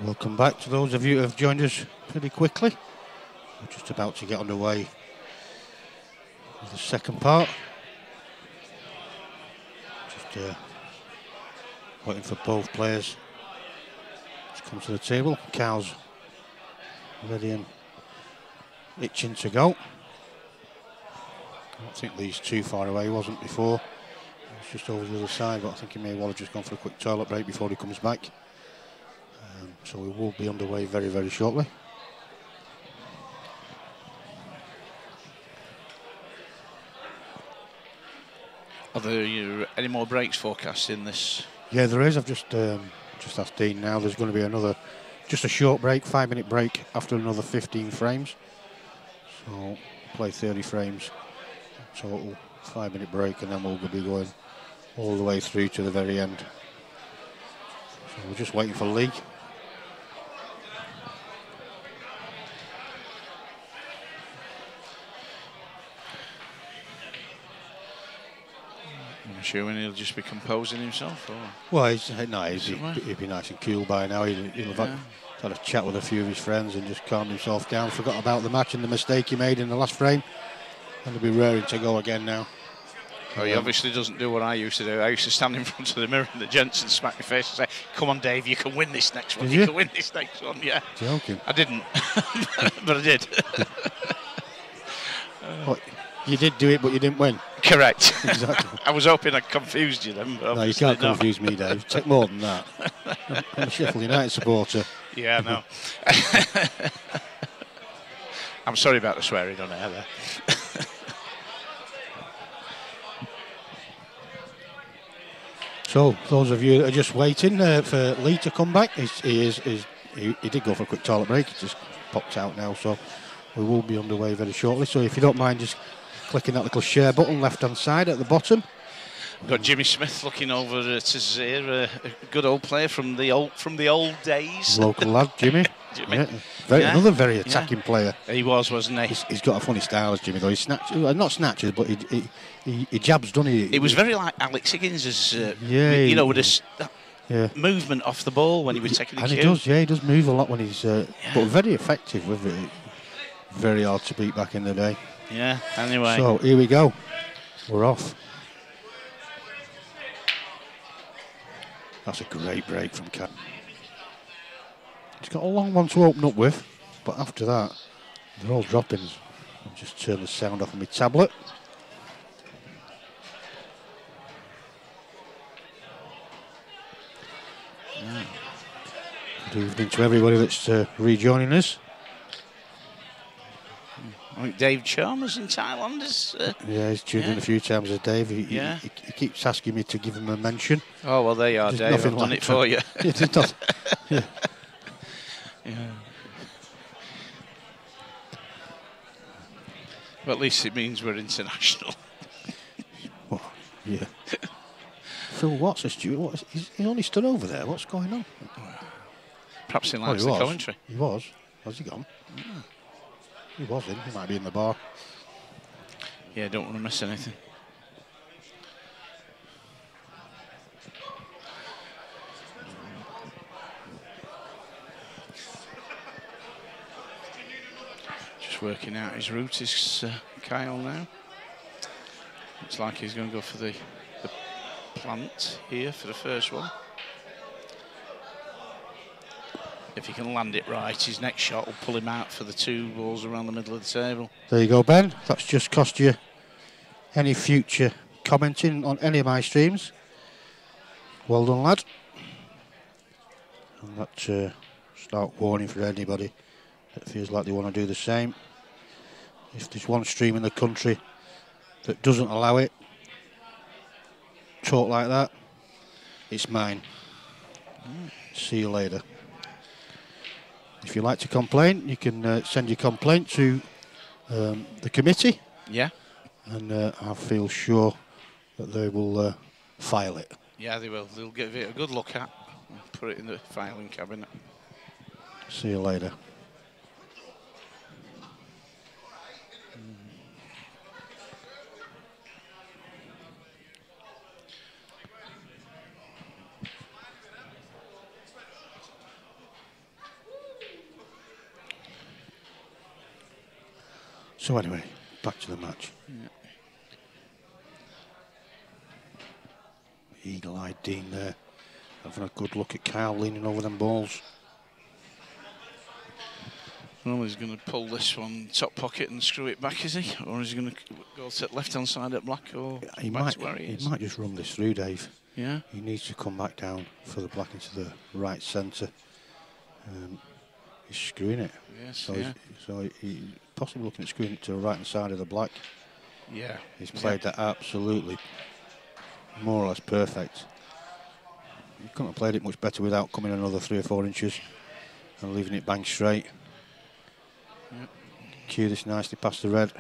Welcome back to those of you who have joined us pretty quickly. We're just about to get underway with the second part. Just waiting for both players to come to the table. Cal's ready and itching to go. I don't think Lee's too far away, he wasn't before. He was just over the other side, but I think he may well have just gone for a quick toilet break before he comes back. So we will be underway very, very shortly. Are there any more breaks forecast in this? Yeah, there is. I've just asked Dean now. There's going to be just a short break, 5-minute break after another 15 frames. So play 30 frames total, 5-minute break, and then we'll be going all the way through to the very end. So we're just waiting for Lee. I'm assuming he'll just be composing himself. Or? Well, he'd be nice and cool by now. He'll have had a chat with a few of his friends and just calmed himself down, forgot about the match and the mistake he made in the last frame, and he'll be raring to go again now. Oh, he obviously doesn't do what I used to do. I used to stand in front of the mirror in the gents and smack my face and say, "Come on, Dave, you can win this next one. You can win this next one." Yeah. Joking. I didn't, but I did. What, you did do it, but you didn't win. Correct. Exactly. I was hoping I confused you then. But no, you can't confuse me, Dave. Take more than that. I'm a Sheffield United supporter. Yeah, I know. I'm sorry about the swearing on air there. So, those of you that are just waiting for Lee to come back, he did go for a quick toilet break. He just popped out now, so we will be underway very shortly. So, if you don't mind just clicking that little share button left-hand side at the bottom. We've got Jimmy Smith looking over to here, a good old player from the old days. Local lad, Jimmy. Jimmy. Yeah. Another very attacking player. He wasn't he? He's got a funny style, as Jimmy, though. Not snatches, but he jabs, doesn't he? He was very like Alex Higgins' with his movement off the ball when he was taking the cue. He does move a lot when he's, but very effective with it. Very hard to beat back in the day. Yeah, anyway. So, here we go. We're off. That's a great break from Cat. He's got a long one to open up with, but after that, they're all droppings. I'll just turn the sound off on my tablet. Good evening to everybody that's rejoining us. I think Dave Chalmers in Thailand is... he's tuned in a few times as Dave. He keeps asking me to give him a mention. Oh, well, there you are, Dave. I've done it for you. Yeah. Well, at least it means we're international. Well, yeah. Phil Watts, Stuart, he's only stood over there. What's going on? Perhaps he likes the commentary. He was. Has he gone? Yeah. He was in. He might be in the bar. Yeah, don't want to miss anything. Just working out his route is Kyle now. Looks like he's going to go for the plant here for the first one. If he can land it right, his next shot will pull him out for the 2 balls around the middle of the table. There you go, Ben. That's just cost you any future commenting on any of my streams. Well done, lad. And that start warning for anybody that feels like they want to do the same. If there's one stream in the country that doesn't allow it, talk like that, it's mine. See you later. If you'd like to complain, you can send your complaint to the committee. Yeah. And I feel sure that they will file it. Yeah, they will. They'll give it a good look at and put it in the filing cabinet. See you later. So anyway, back to the match. Yeah. Eagle-eyed Dean there, having a good look at Kyle leaning over them balls. Well, he's going to pull this one top pocket and screw it back, is he? Or is he going to go to the left-hand side at black, or He back might, to where he is? He might just run this through, Dave. Yeah. He needs to come back down for the black into the right centre. He's screwing it. Yes, So yeah. he's possibly looking at screwing it to the right-hand side of the black. Yeah. He's played that absolutely more or less perfect. He couldn't have played it much better without coming another 3 or 4 inches and leaving it bang straight. Yep. Cue this nicely past the red.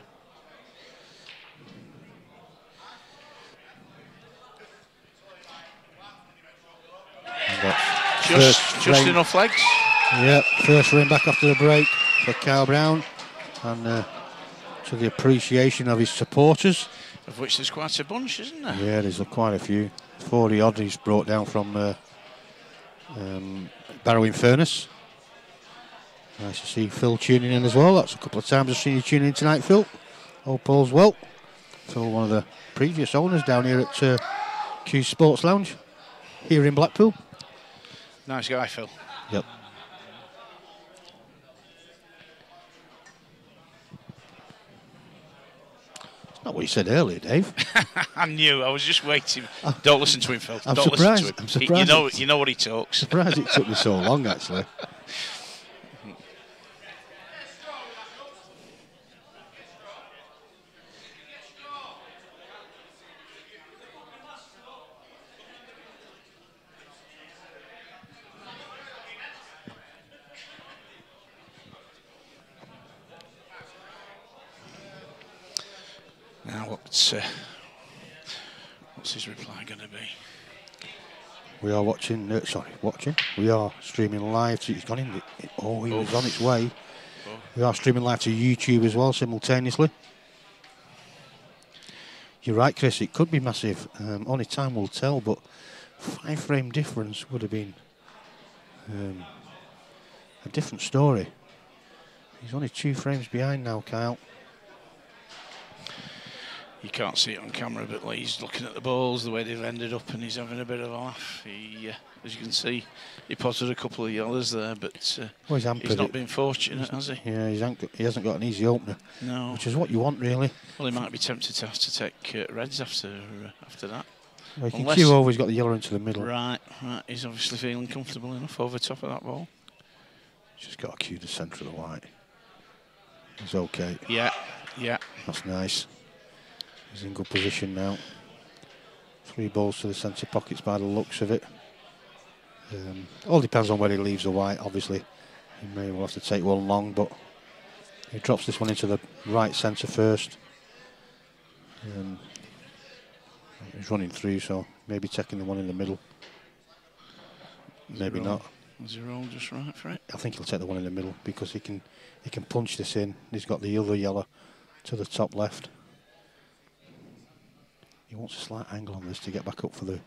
Just enough legs. Yeah, first frame back after the break for Kyle Brown, and to the appreciation of his supporters. Of which there's quite a bunch, isn't there? Yeah, there's quite a few. 40 odd he's brought down from Barrowing Furnace. Nice to see Phil tuning in as well. That's a couple of times I've seen you tuning in tonight, Phil. Hope all's well. Phil, one of the previous owners down here at Q Sports Lounge here in Blackpool. Nice guy, Phil. Yep. It's not what you said earlier, Dave. I knew. I was just waiting. Don't listen to him, Phil. I'm Don't surprised. listen to him. I'm surprised. You know what he talks. Surprised it took me so long, actually. Now, what's his reply going to be? We are watching. We are streaming live. He's gone in. He was on its way. We are streaming live to YouTube as well simultaneously. You're right, Chris. It could be massive. Only time will tell. But 5-frame difference would have been a different story. He's only 2 frames behind now, Kyle. You can't see it on camera, but he's looking at the balls, the way they've ended up, and he's having a bit of a laugh. He, as you can see, he potted a couple of yellers there, but he's not been fortunate, has he? Yeah, he hasn't got an easy opener. No. Which is what you want, really. Well, he might be tempted to have to take reds after that. Well, you can see always got the yellow into the middle. Right. He's obviously feeling comfortable enough over top of that ball. Just got to cue the centre of the white. He's okay. Yeah. That's nice. He's in good position now. 3 balls to the centre pockets by the looks of it. All depends on where he leaves the white, obviously. He may well have to take one long, but he drops this one into the right centre first. He's running through, so maybe taking the one in the middle. Maybe not. Is he roll just right for it? I think he'll take the one in the middle because he can punch this in. He's got the other yellow to the top left. He wants a slight angle on this to get back up for the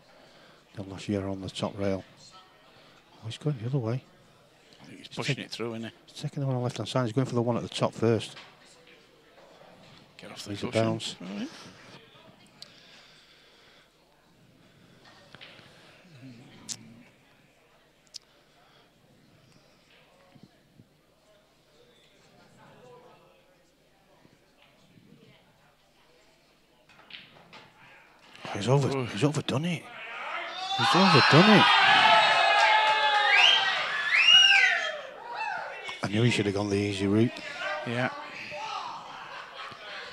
last year on the top rail. Oh, he's going the other way. I think he's pushing it through, isn't he? He's taking the one on the left-hand side. He's going for the one at the top first. Get off the He's cushion. a bounce. Right. He's overdone it. He's overdone it. I knew he should have gone the easy route. Yeah.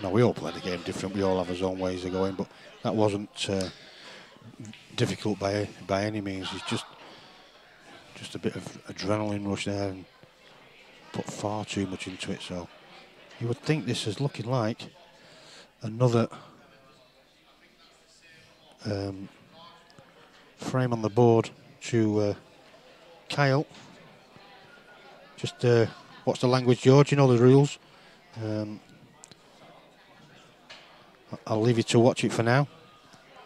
No, we all play the game different. We all have our own ways of going, but that wasn't difficult by any means. It's just a bit of adrenaline rush there and put far too much into it. So you would think this is looking like another frame on the board to Kyle. Just watch the language, George. You know the rules. I'll leave you to watch it for now.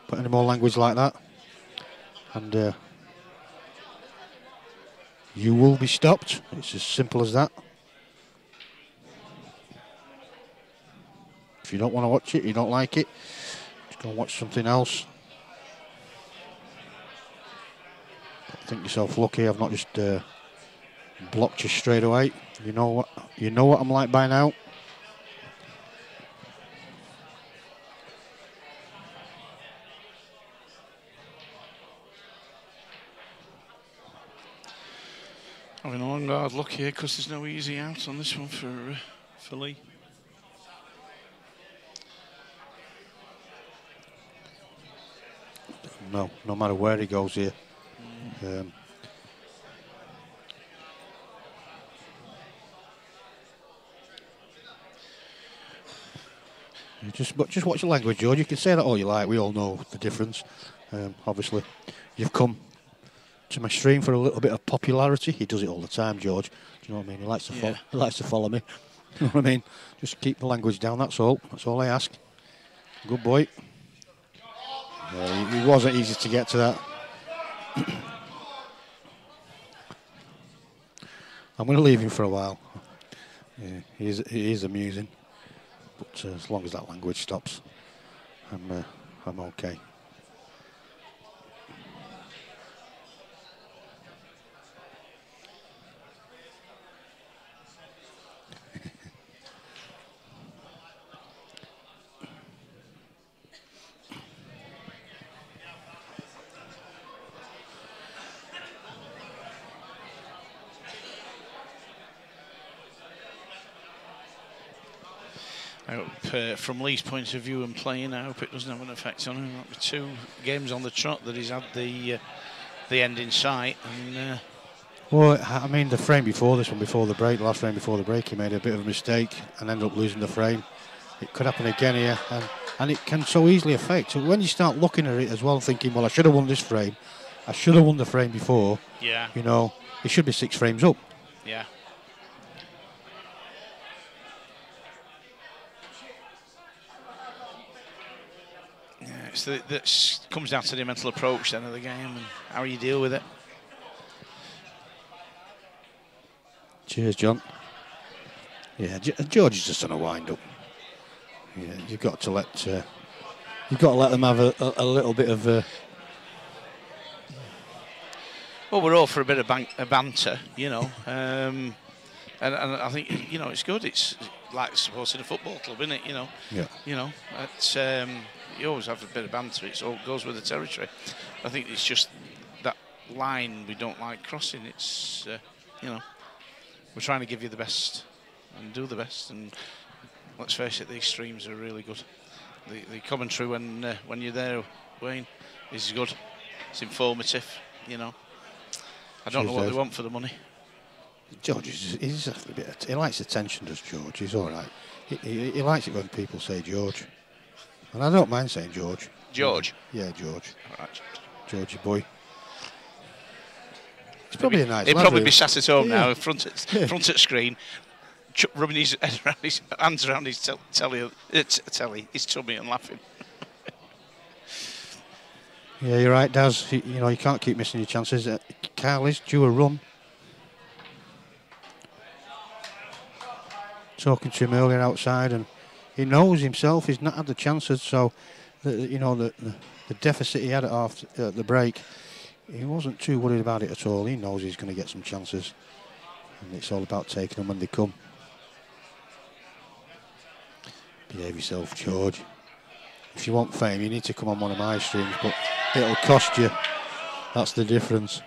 Put any more language like that, and you will be stopped. It's as simple as that. you don't want to watch it, you don't like it, just go and watch something else. Think yourself lucky I've not just blocked you straight away. You know what I'm like by now. Having a long hard look here because there's no easy out on this one for Lee. No matter where he goes here. Just watch the language, George. You can say that all you like. We all know the difference. Obviously, you've come to my stream for a little bit of popularity. He does it all the time, George. Do you know what I mean? He likes to follow. He likes to follow me. You know what I mean? Just keep the language down. That's all. That's all I ask. Good boy. It wasn't easy to get to that. I'm going to leave him for a while. Yeah, he is amusing, but as long as that language stops, I'm okay. From Lee's point of view and playing, I hope it doesn't have an effect on him. 2 games on the trot that he's had the end in sight. And, well, I mean, the frame before this one, before the break, the last frame before the break, he made a bit of a mistake and ended up losing the frame. It could happen again here, and it can so easily affect. So when you start looking at it as well, thinking, well, I should have won this frame, I should have won the frame before. Yeah. You know, it should be 6 frames up. Yeah. That comes down to the mental approach then of the game and how you deal with it. Cheers, John. Yeah, George is just on a wind up. Yeah, you've got to let them have a little bit of. Well, we're all for a bit of banter, you know, and I think it's good. It's like supporting a football club, isn't it? You know. Yeah. You know, it's. You always have a bit of banter. It all goes with the territory. I think it's just that line we don't like crossing. It's, we're trying to give you the best and do the best. And let's face it, these streams are really good. The commentary when you're there, Wayne, is good. It's informative. You know, I don't know what they want for the money. George he's a bit. He likes attention, does George? He's all right. He likes it when people say George. And I don't mind saying George. George? Yeah, George. All right. Georgie boy. He's probably a nice lad. He'd probably be sat at home now, front at screen, rubbing his hands around his telly, his tummy and laughing. Yeah, you're right, Daz. You can't keep missing your chances. Kyle is due a run. Talking to him earlier outside, and he knows himself he's not had the chances, so the deficit he had at the break, he wasn't too worried about it at all. He knows he's going to get some chances, and it's all about taking them when they come. Behave yourself, George. If you want fame, you need to come on one of my streams, but it'll cost you. That's the difference.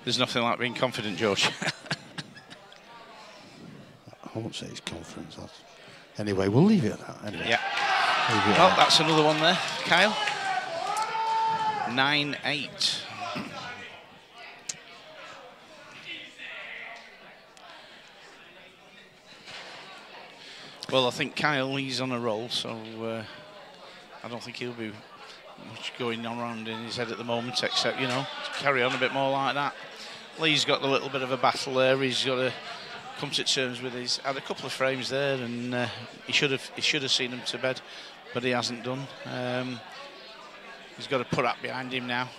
There's nothing like being confident, George. I won't say it's confidence. Anyway, we'll leave it at that. Anyway. Yeah. Well, that's another one there, Kyle. 9-8. Well, I think Kyle, he's on a roll, so I don't think he'll be much going on around in his head at the moment, except, to carry on a bit more like that. Lee's got a little bit of a battle there. He's got to come to terms with his. Had a couple of frames there, and he should have seen him to bed, but he hasn't done. He's got to put that behind him now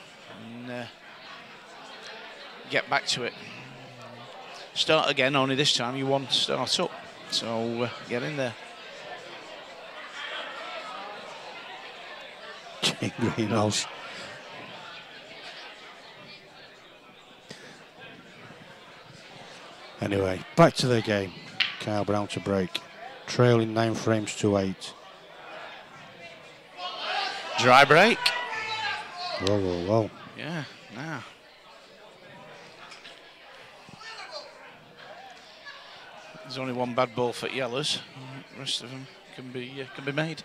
and get back to it. start again, only this time you want to start up. So get in there. Greenhouse. Anyway, back to the game. Kyle Brown to break. Trailing 9 frames to 8. Dry break. Whoa, whoa, whoa. Yeah, now. There's only one bad ball for yellows. The rest of them can be made.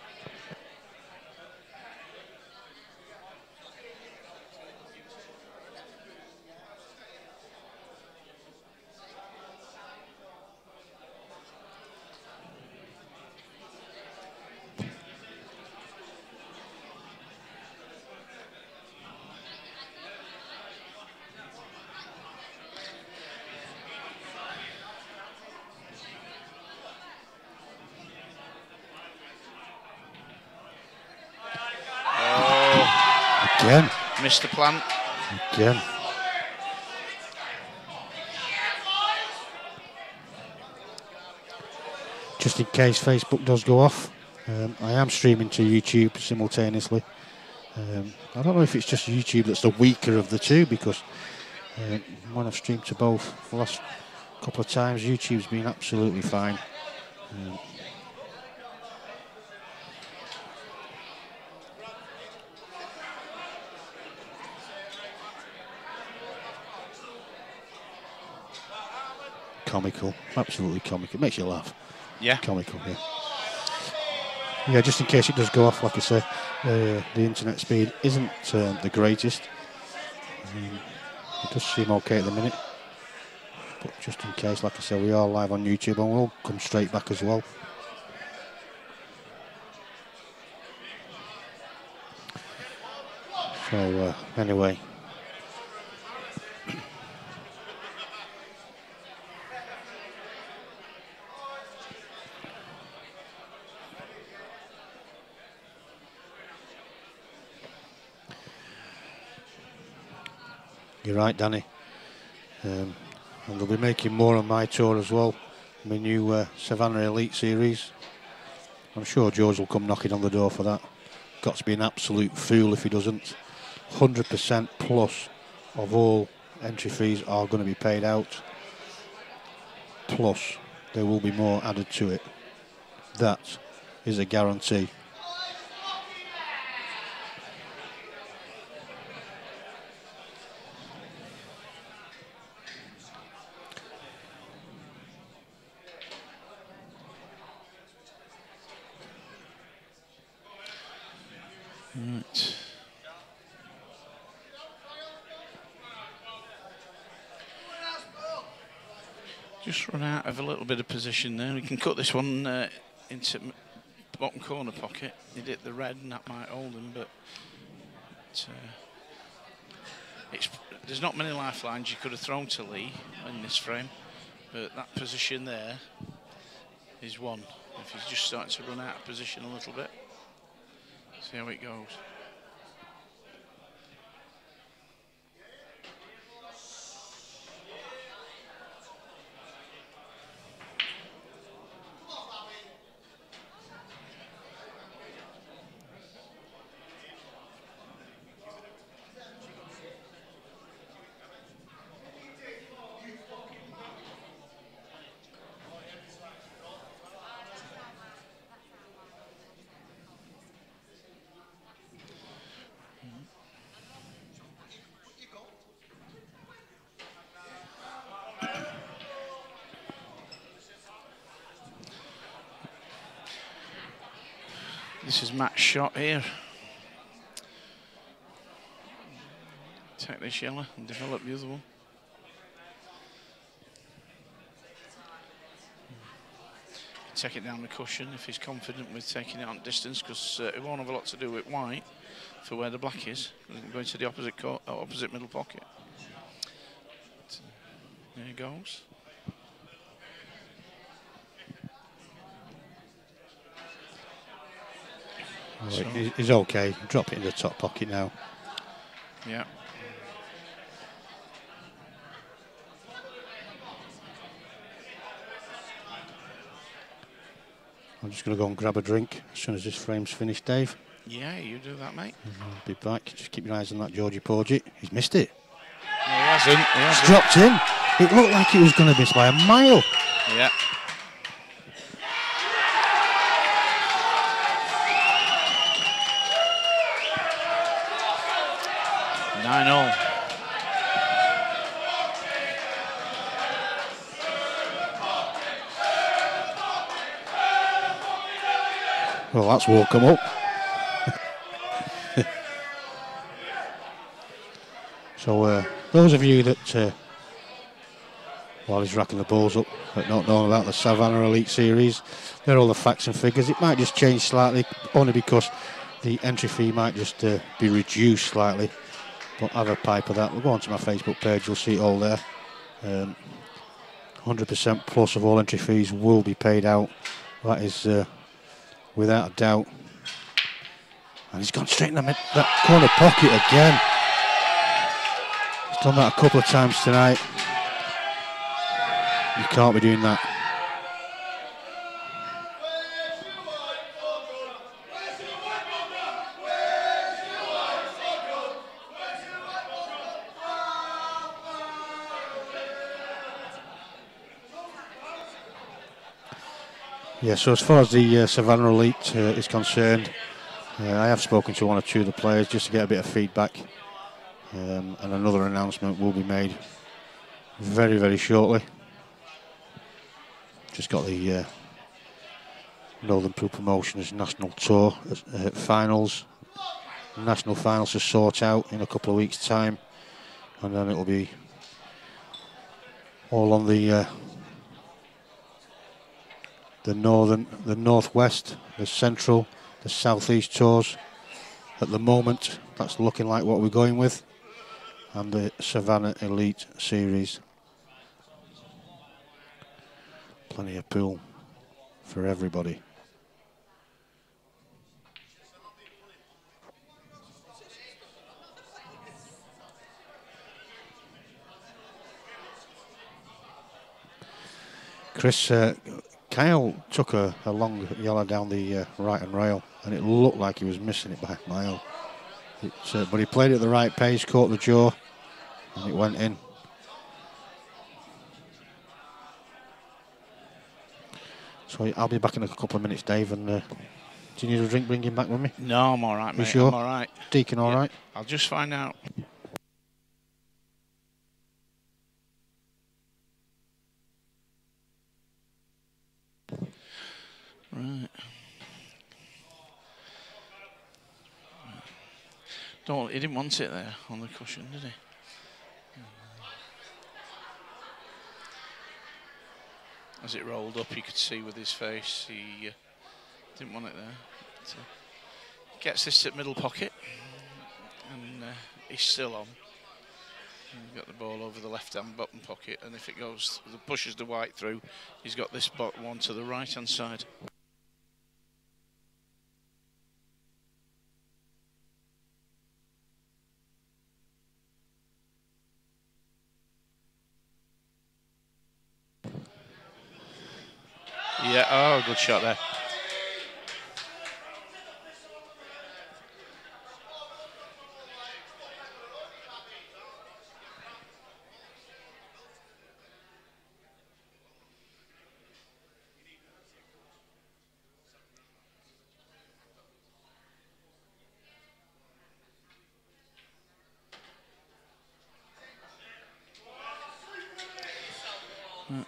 Again. Missed the plant. Again. Just in case Facebook does go off, I am streaming to YouTube simultaneously. I don't know if it's just YouTube that's the weaker of the two, because when I've streamed to both the last couple of times, YouTube's been absolutely fine. Comical, absolutely comical. It makes you laugh. Yeah. Comical, yeah. Yeah, just in case it does go off, like I say, the internet speed isn't the greatest. It does seem okay at the minute. But just in case, like I say, we are live on YouTube and we'll come straight back as well. So, anyway. You're right, Danny. And they'll be making more on my tour as well. My new Savannah Elite Series. I'm sure George will come knocking on the door for that. Got to be an absolute fool if he doesn't. 100% plus of all entry fees are going to be paid out. Plus, there will be more added to it. That is a guarantee. Right. Just run out of a little bit of position there. We can cut this one into bottom corner pocket. He'd hit the red and that might hold him, but there's not many lifelines you could have thrown to Lee in this frame, but that position there is one. If he's just starting to run out of position a little bit. See how it goes. This is Matt's shot here. Take this yellow and develop the other one. Take it down the cushion if he's confident with taking it on distance, because it won't have a lot to do with white for where the black is. Going to the opposite middle pocket. There he goes. So he's okay. Drop it in the top pocket now. Yeah. I'm just going to go and grab a drink as soon as this frame's finished, Dave. Yeah, you do that, mate. I'll be back. Just keep your eyes on that Georgie Porgy. He's missed it. No, he hasn't. It's dropped in. It looked like it was going to miss by a mile. Yeah. Nine-all. Well, that's woke him up. So, those of you that, while he's racking the balls up, that don't know about the Savannah Elite Series, they're all the facts and figures. It might just change slightly, only because the entry fee might just be reduced slightly. But have a pipe of that. We'll go onto my Facebook page, you'll see it all there. 100% plus of all entry fees will be paid out. That is without a doubt. And he's gone straight in that corner pocket again. He's done that a couple of times tonight. You can't be doing that. Yeah, so as far as the Savannah Elite is concerned, I have spoken to one or two of the players just to get a bit of feedback, and another announcement will be made very, very shortly. Just got the Northern Pro Promotions National Tour finals, national finals to sort out in a couple of weeks' time, and then it'll be all on the northern, the northwest, the central, the southeast tours. At the moment, that's looking like what we're going with, and the Savannah Elite Series. Plenty of pool for everybody. Chris, Kyle took a long yellow down the right-hand rail, and it looked like he was missing it by a mile. But he played it at the right pace, caught the jaw, and it went in. So I'll be back in a couple of minutes, Dave, and do you need a drink bringing back with me? No, I'm all right, mate. You sure? I'm all right. Deacon, all right? I'll just find out. Right. He didn't want it there on the cushion, did he? As it rolled up, you could see with his face he didn't want it there. But, gets this at middle pocket, and he's still on. He's got the ball over the left-hand bottom pocket, and if it goes, pushes the white through, he's got this bottom one to the right-hand side. Yeah, oh, good shot there.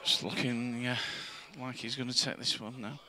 It's looking like he's going to take this one now.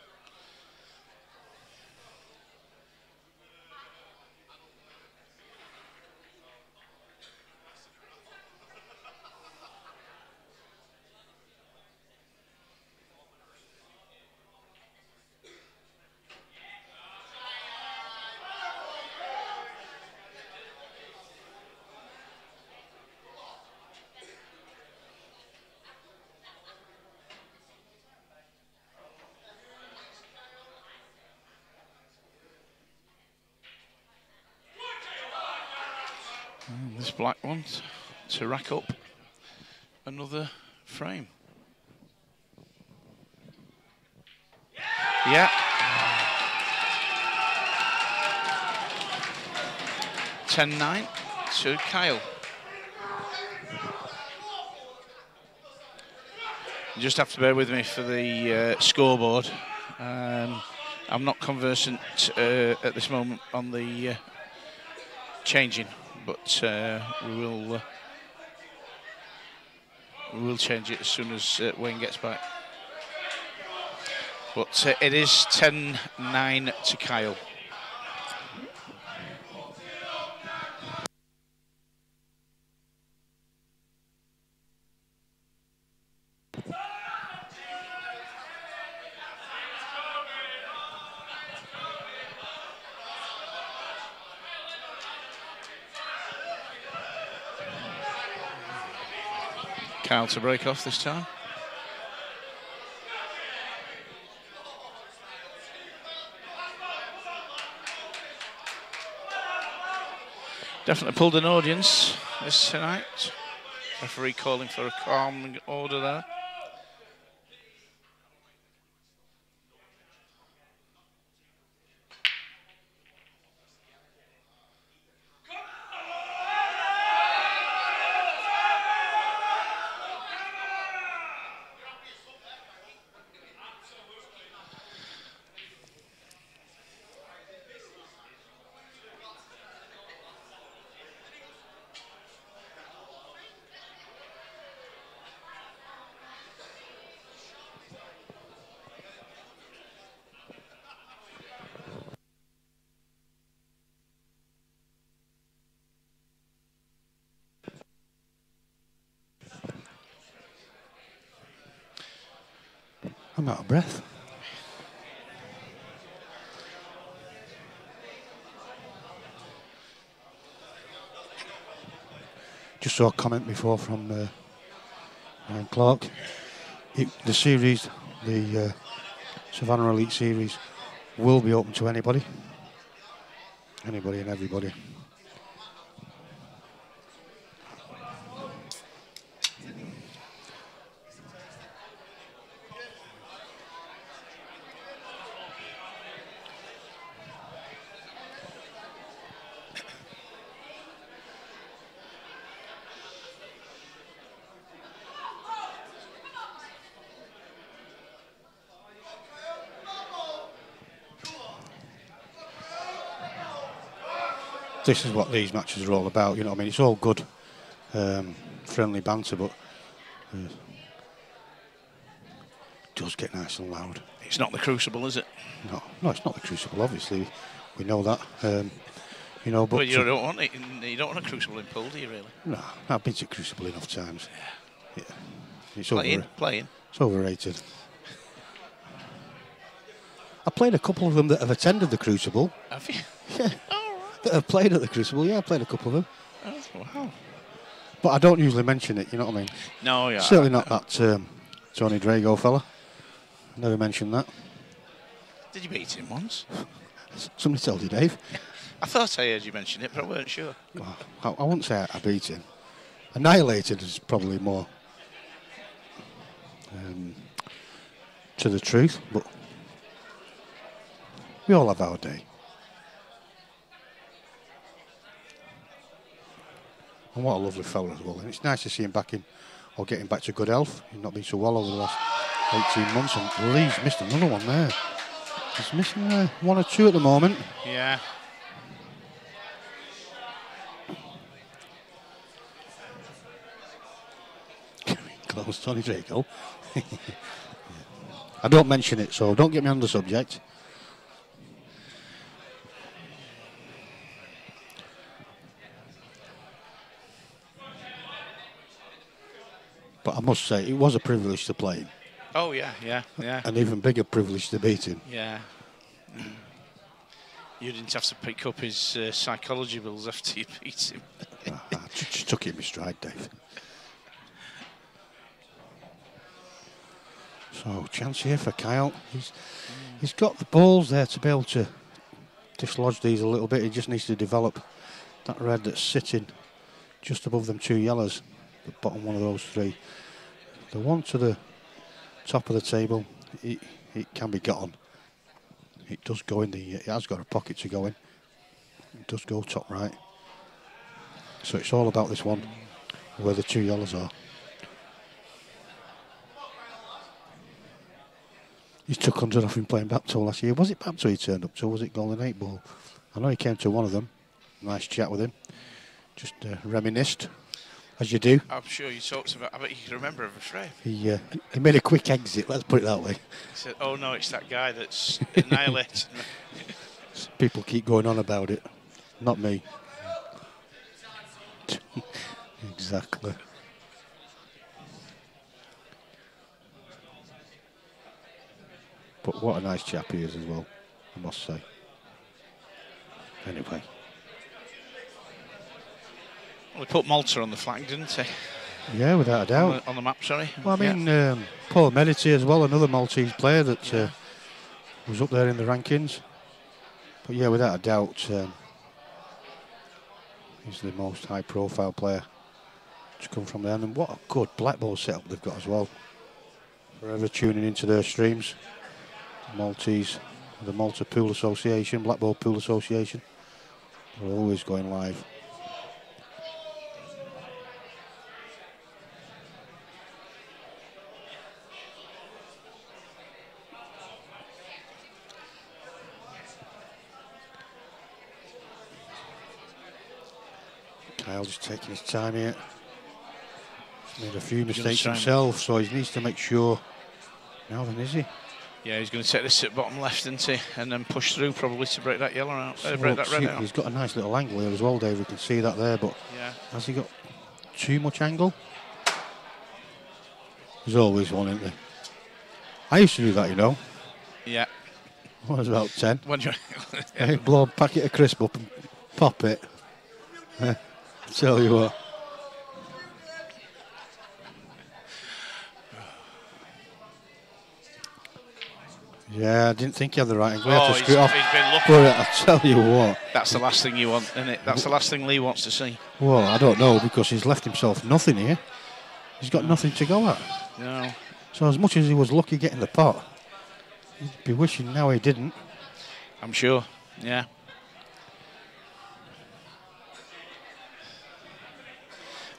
And this black one to rack up another frame. Yeah, 10-9 to Kyle. You just have to bear with me for the scoreboard. I'm not conversant at this moment on the changing, but we will change it as soon as Wayne gets back. But it is 10-9 to Kyle. Kyle to break off this time. Definitely pulled an audience this tonight. Referee calling for a calm order there. I'm out of breath. Just saw a comment before from Ryan Clark. The series, the Savannah Elite Series, will be open to anybody. Anybody and everybody. This is what these matches are all about, you know what I mean? It's all good, friendly banter, but it does get nice and loud. It's not the Crucible, is it? No, it's not the Crucible, obviously. We know that. You know, but well, you don't want it. You don't want a Crucible in Poole, do you really? No, I've been to Crucible enough times. Yeah. It's playing. It's overrated. I played a couple of them that have attended the Crucible. Have you? Yeah. That have played at the Crucible, yeah, I played a couple of them. Oh, wow. But I don't usually mention it, you know what I mean? No, yeah. Certainly not that Tony Drago fella. Never mentioned that. Did you beat him once? Somebody told you, Dave. I thought I heard you mention it, but I weren't sure. Well, I wouldn't say I beat him. Annihilated is probably more to the truth, but we all have our day. And what a lovely fella as well. And it's nice to see him back in, or getting back to good health. He's not been so well over the last 18 months. And Lee's missed another one there. He's missing one or two at the moment. Yeah. Close, Tony Draco. I don't mention it, so don't get me on the subject. But I must say, it was a privilege to play him. Oh, yeah. An even bigger privilege to beat him. Yeah. Mm. You didn't have to pick up his psychology bills after you beat him. I just took it in my stride, Dave. So, chance here for Kyle. He's got the balls there to be able to dislodge these a little bit. He just needs to develop that red that's sitting just above them two yellows. The bottom one of those three. The one to the top of the table, it can be got on. It does go in it has got a pocket to go in. It does go top right. So it's all about this one, where the 2 yellows are. He's took 100 off him playing Bapto last year. Was it Bapto he turned up to, or was it Golden 8 Ball? I know he came to one of them. Nice chat with him. Just reminisced, as you do. I'm sure you talked about. I bet you can remember every frame. He made a quick exit. Let's put it that way. He said, "Oh no, it's that guy that's annihilated me." People keep going on about it. Not me. Exactly. But what a nice chap he is as well, I must say. Anyway. Well, he put Malta on the flag, didn't he? Yeah, without a doubt. On the map, sorry. Well, I mean, Paul Medity as well, another Maltese player that was up there in the rankings. But yeah, without a doubt, he's the most high-profile player to come from there. And what a good black ball setup they've got as well. Forever tuning into their streams. Maltese, the Malta Pool Association, Black Ball Pool Association. They're always going live. Kyle's just taking his time here. He's made a few mistakes himself, so he needs to make sure. Now then, is he? Yeah, he's going to take this at bottom left, isn't he? And then push through probably to break that yellow out. Break that red out. He's got a nice little angle here as well, Dave. We can see that there, but has he got too much angle? There's always one, isn't there? I used to do that, you know. Yeah. When I was about 10. When you blow a packet of crisp up and pop it. Tell you what. Yeah, I didn't think he had the right angle. He's been lucky. But I tell you what. That's the last thing you want, isn't it? That's the last thing Lee wants to see. Well, I don't know, because he's left himself nothing here. He's got nothing to go at. No. So as much as he was lucky getting the pot, he'd be wishing now he didn't. I'm sure, yeah.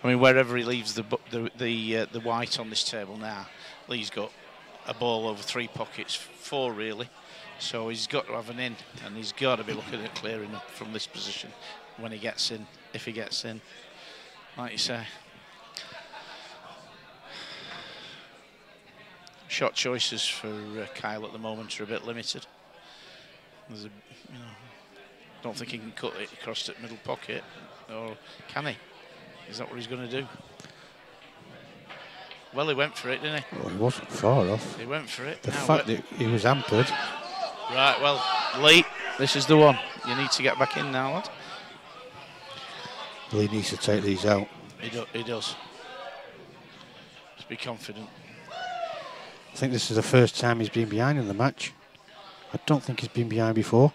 I mean, wherever he leaves the white on this table now, Lee's got a ball over 3 pockets, 4 really. So he's got to have an in, and he's got to be looking at clearing up from this position when he gets in, if he gets in, like you say. Shot choices for Kyle at the moment are a bit limited. There's a, don't think he can cut it across the middle pocket, or can he? Is that what he's going to do? Well, he went for it, didn't he? Well, he wasn't far off. He went for it. The fact that he was hampered. Right, well, Lee, this is the one. You need to get back in now, lad. Lee needs to take these out. He does. Just be confident. I think this is the first time he's been behind in the match. I don't think he's been behind before.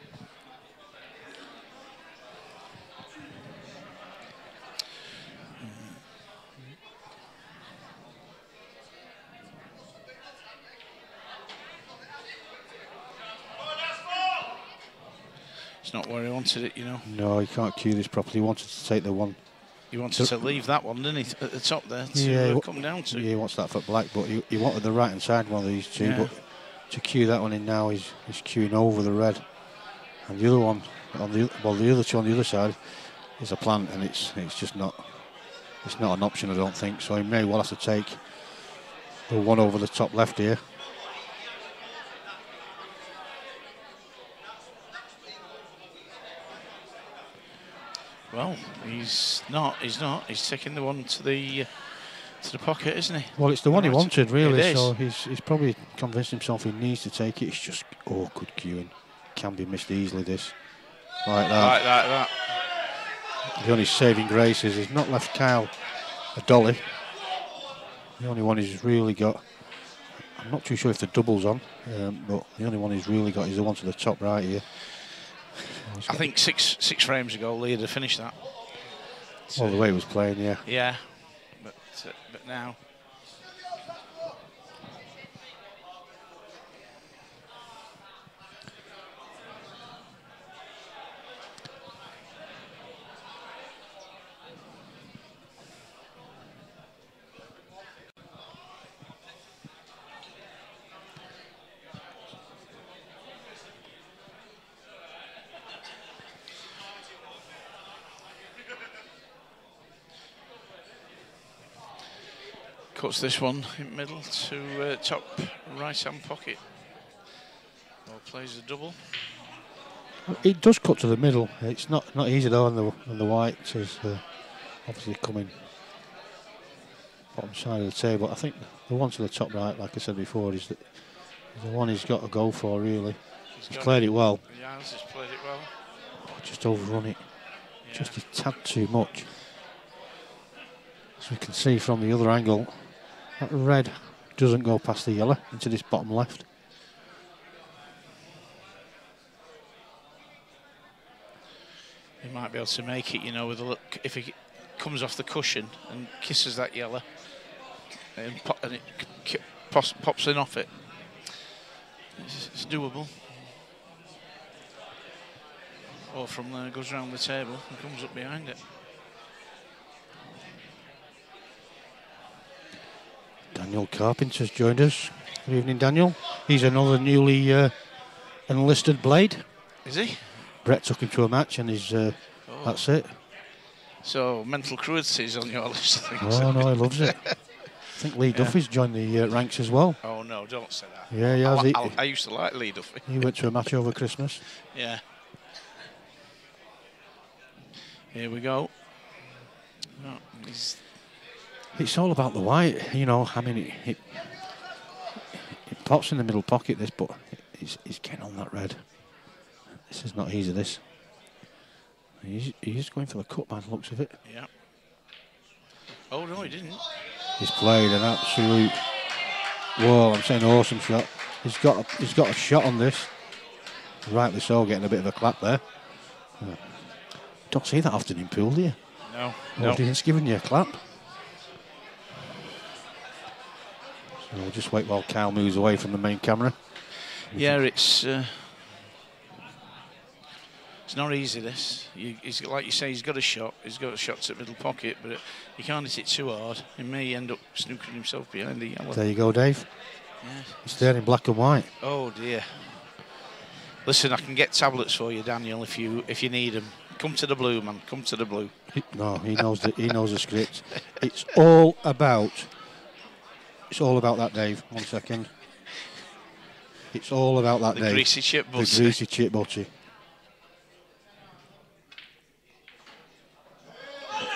It's not where he wanted it, you know. No, he can't cue this properly. He wanted to take the one. He wanted to leave that one, didn't he, at the top there to come down to. Yeah, he wants that for black, but he wanted the right-hand side one of these two. Yeah. But to cue that one in now, he's cueing over the red. And the other one, the other two on the other side, is a plant, and it's just not. It's not an option, I don't think. So he may well have to take the one over the top left here. Well, he's not. He's taking the one to the pocket, isn't he? Well, it's the one he wanted, really. So he's probably convinced himself he needs to take it. It's just awkward cueing. Can be missed easily. This, like that. Like that. The only saving grace is he's not left Kyle a dolly. The only one he's really got. I'm not too sure if the double's on, but the only one he's really got is the one to the top right here. I think six frames ago, Lee had finished that. Well, the way he was playing, yeah. Yeah, but now. Cuts this one in middle to top right-hand pocket. Or plays a double. It does cut to the middle. It's not easy though on the white. It's obviously coming bottom side of the table. I think the one to the top right, like I said before, is the one he's got to go for really. He's played it well. Yeah, he's played it well. Oh, just overrun it. Yeah. Just a tad too much. As we can see from the other angle, that red doesn't go past the yellow into this bottom left. He might be able to make it, you know, with a look. If he comes off the cushion and kisses that yellow, and it pops in off it, it's doable. Or from there, goes round the table and comes up behind it. Daniel Carpenter's joined us. Good evening, Daniel. He's another newly enlisted blade. Is he? Brett took him to a match and he's that's it. So mental cruelty is on your list, I think. Oh no, he loves it. I think Lee Duffy's joined the ranks as well. Oh no, don't say that. Yeah, yeah. I used to like Lee Duffy. He went to a match over Christmas. Yeah. Here we go. Oh, it's all about the white, you know. I mean, it pops in the middle pocket, this, but he's getting on that red. This is not easy, this. He's going for the cut by the looks of it. Yeah. Oh, no, he didn't. He's played an absolute, whoa, I'm saying awesome shot. He's got a shot on this. Rightly so, getting a bit of a clap there. Don't see that often in pool, do you? No. No. He's giving you a clap. So we'll just wait while Kyle moves away from the main camera. Yeah, it's not easy, this. He's like you say, he's got a shot. He's got a shot to the middle pocket, but he can't hit it too hard. He may end up snookering himself behind the yellow. There you go, Dave. Yeah. It's there in black and white. Oh dear. Listen, I can get tablets for you, Daniel, if you need them. Come to the blue, man. Come to the blue. No, he knows the script. It's all about that, Dave. 1 second. It's all about that, Dave. The greasy chip butty. The greasy chip butty.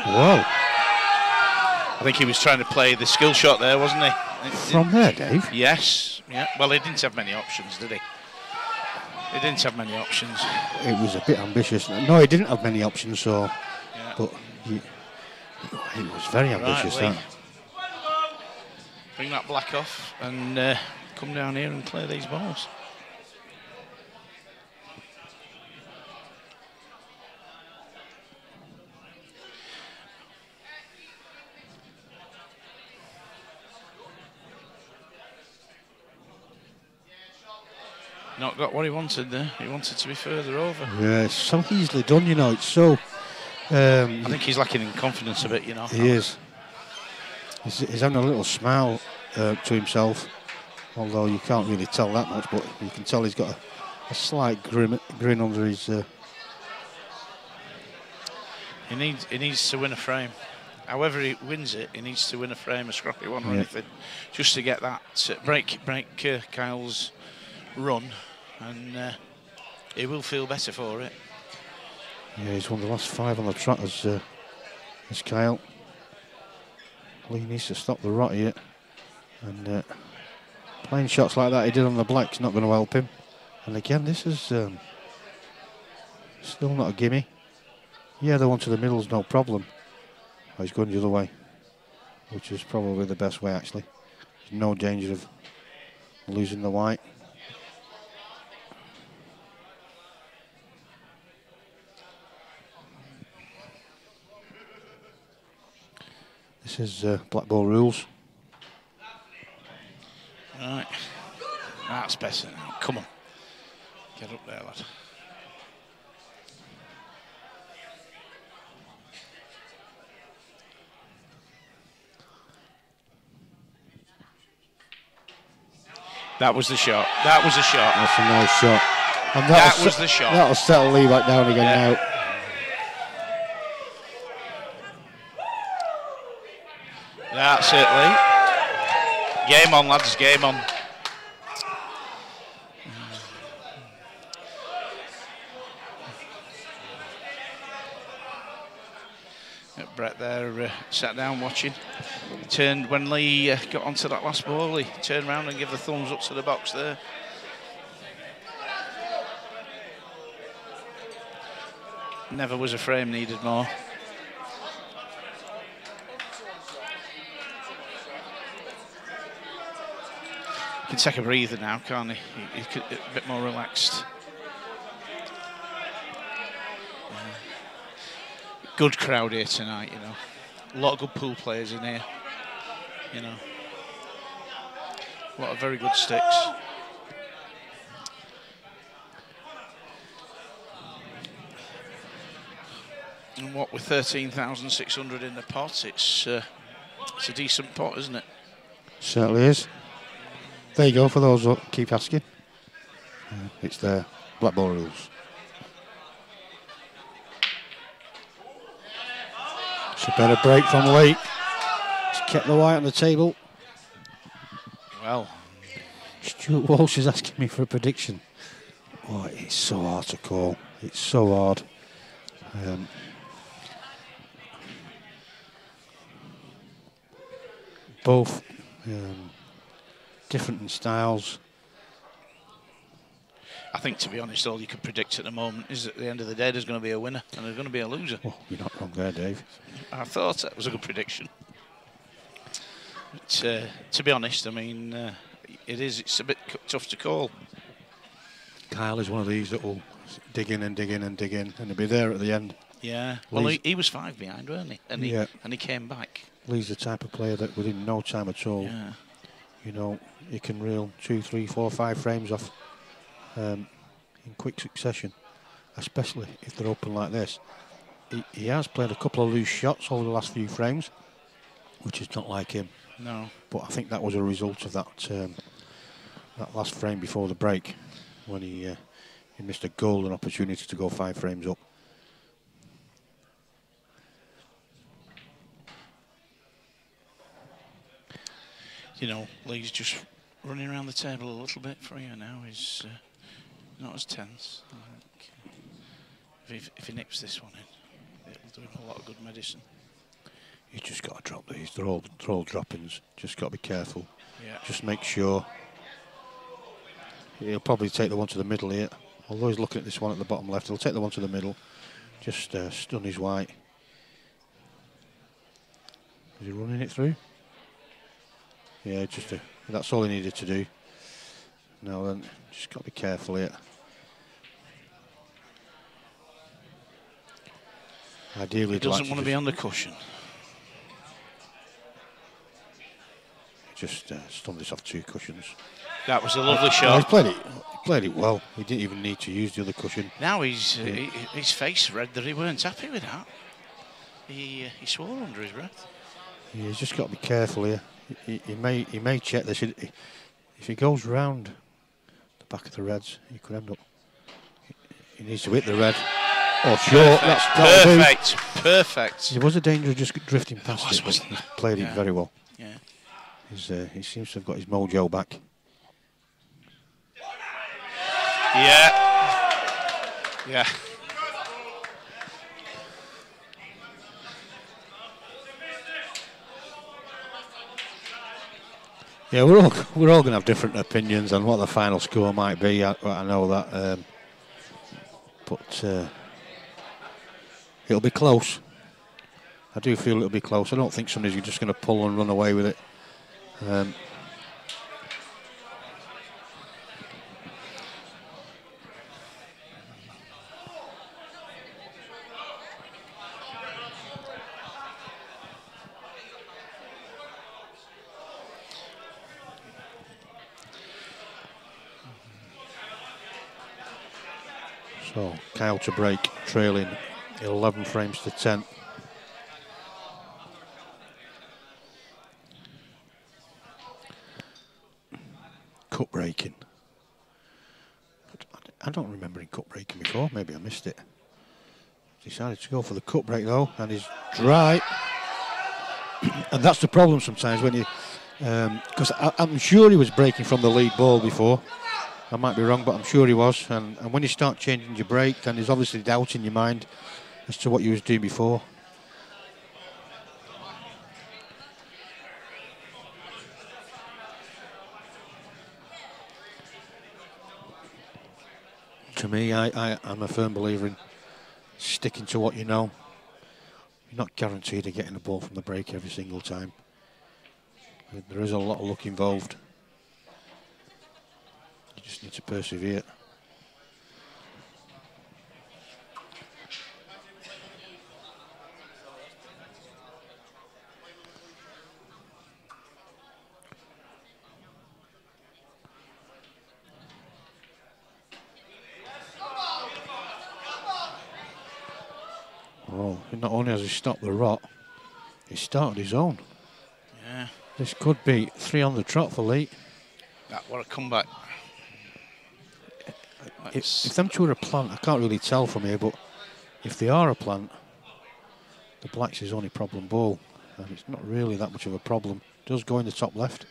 Whoa. I think he was trying to play the skill shot there, wasn't he? From there, Dave? Yes. Yeah. Well, he didn't have many options, did he? He didn't have many options. It was a bit ambitious. No, he didn't have many options, so. Yeah. But he was very ambitious. Right, that. Bring that black off and come down here and clear these balls. Not got what he wanted there. He wanted to be further over. Yeah, it's so easily done, you know. It's so. I think he's lacking in confidence a bit, you know. He is. He's having a little smile to himself, although you can't really tell that much, but you can tell he's got a slight grin under his. He needs to win a frame. However he wins it, he needs to win a frame, a scrappy one or anything, just to get that break Kyle's run, and he will feel better for it. Yeah, he's won the last 5 on the trot as Kyle. Lee needs to stop the rot here, and playing shots like that he did on the black's not going to help him. And again, this is still not a gimme. Yeah, the one to the middle's no problem. Oh, he's going the other way, which is probably the best way actually. There's no danger of losing the white. This is black ball rules. Right, that's better now. Come on, get up there, lad. That was the shot. That was a shot. That's a nice shot. And that was the shot. That'll settle Lee back down again now. That's it, Lee. Game on, lads, game on. Brett there sat down watching. He turned when Lee got onto that last ball. He turned around and gave the thumbs up to the box there. Never was a frame needed more. He can take a breather now, can't he? He's a bit more relaxed. Good crowd here tonight, you know. A lot of good pool players in here, you know. A lot of very good sticks. And what with 13,600 in the pot, it's a decent pot, isn't it? Certainly is. There you go for those who keep asking. It's the black ball rules. It's a better break from Lee. He's kept the white on the table. Well, Stuart Walsh is asking me for a prediction. Oh, it's so hard to call. It's so hard. Both different in styles. I think, to be honest, all you can predict at the moment is at the end of the day there's going to be a winner and there's going to be a loser. Well, you're not wrong there, Dave. I thought that was a good prediction. But, to be honest, I mean, it's a bit tough to call. Kyle is one of these that will dig in and dig in and dig in, and he'll be there at the end. Yeah, well, he was 5 behind, weren't he? And he came back. Lee's the type of player that within no time at all, you know, he can reel 2, 3, 4, 5 frames off in quick succession, especially if they're open like this. He has played a couple of loose shots over the last few frames, which is not like him. No. But I think that was a result of that that last frame before the break, when he missed a golden opportunity to go 5 frames up. You know, Lee's just running around the table a little bit for you now. He's not as tense. I think if he nips this one in, it'll do him a lot of good medicine. You just got to drop these. They're all droppings. Just got to be careful. Yeah. Just make sure. He'll probably take the one to the middle here. Although he's looking at this one at the bottom left, he'll take the one to the middle. Just stun his white. Is he running it through? Yeah, that's all he needed to do. Now then, just got to be careful here. Ideally, he doesn't want to be on the cushion. Just stunned this off 2 cushions. That was a lovely shot. He played it well. He didn't even need to use the other cushion. Now his face read that he weren't happy with that. He swore under his breath. Yeah, he's just got to be careful here. He may check this. If he goes round the back of the reds, he could end up. He needs to hit the red. Oh, short. Perfect. Perfect. There was a danger of just drifting past it, but he played it very well. Yeah. He seems to have got his mojo back. Yeah. Yeah. Yeah, we're all going to have different opinions on what the final score might be. I know that, but it'll be close. I do feel it'll be close. I don't think somebody's just going to pull and run away with it. So Kyle to break, trailing 11 frames to 10. Cup breaking. I don't remember him cup breaking before. Maybe I missed it. Decided to go for the cup break though, and he's dry. And that's the problem sometimes when Because I'm sure he was breaking from the lead ball before. I might be wrong, but I'm sure he was. And when you start changing your break, then there's obviously doubt in your mind as to what you was doing before. To me, I'm a firm believer in sticking to what you know. You're not guaranteed of getting the ball from the break every single time. There is a lot of luck involved. You just need to persevere. Well, not only has he stopped the rot, he started his own. Yeah. This could be 3 on the trot for Lee. What a comeback. If them two are a plant, I can't really tell from here, but if they are a plant, the black's his only problem ball. And it's not really that much of a problem. It does go in the top left.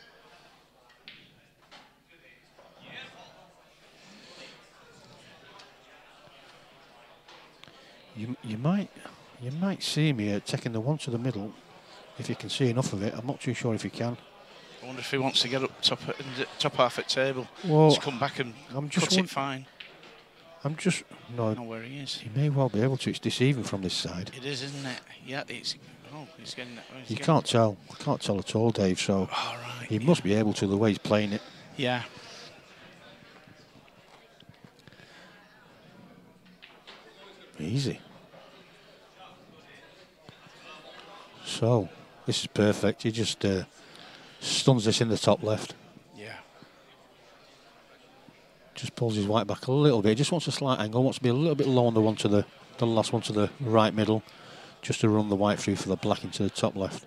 You might see me taking the one to the middle if you can see enough of it. I'm not too sure if you can. I wonder if he wants to get up top half at table. Well, to come back and cut it fine. No. I don't know where he is. He may well be able to. It's deceiving from this side. It is, isn't it? Yeah, he's getting. You can't tell. I can't tell at all, Dave. So he must be able to the way he's playing it. Yeah. Easy. So this is perfect. He just stuns this in the top left. Yeah. Just pulls his white back a little bit. He just wants a slight angle. Wants to be a little bit low on the last one to the right middle, just to run the white through for the black into the top left.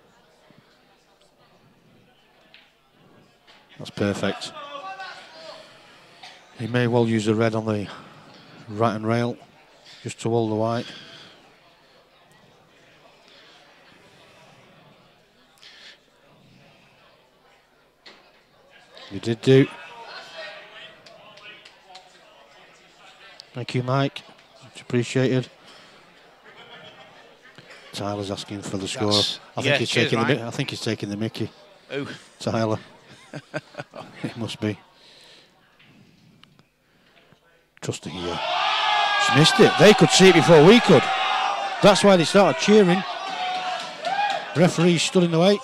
That's perfect. He may well use the red on the right hand rail, just to hold the white. You did do. Thank you, Mike. Much appreciated. Tyler's asking for the score. I think he's taking the mickey. Oh, Tyler. It must be. Trust it here. He's missed it. They could see it before we could. That's why they started cheering. Referee stood in the way.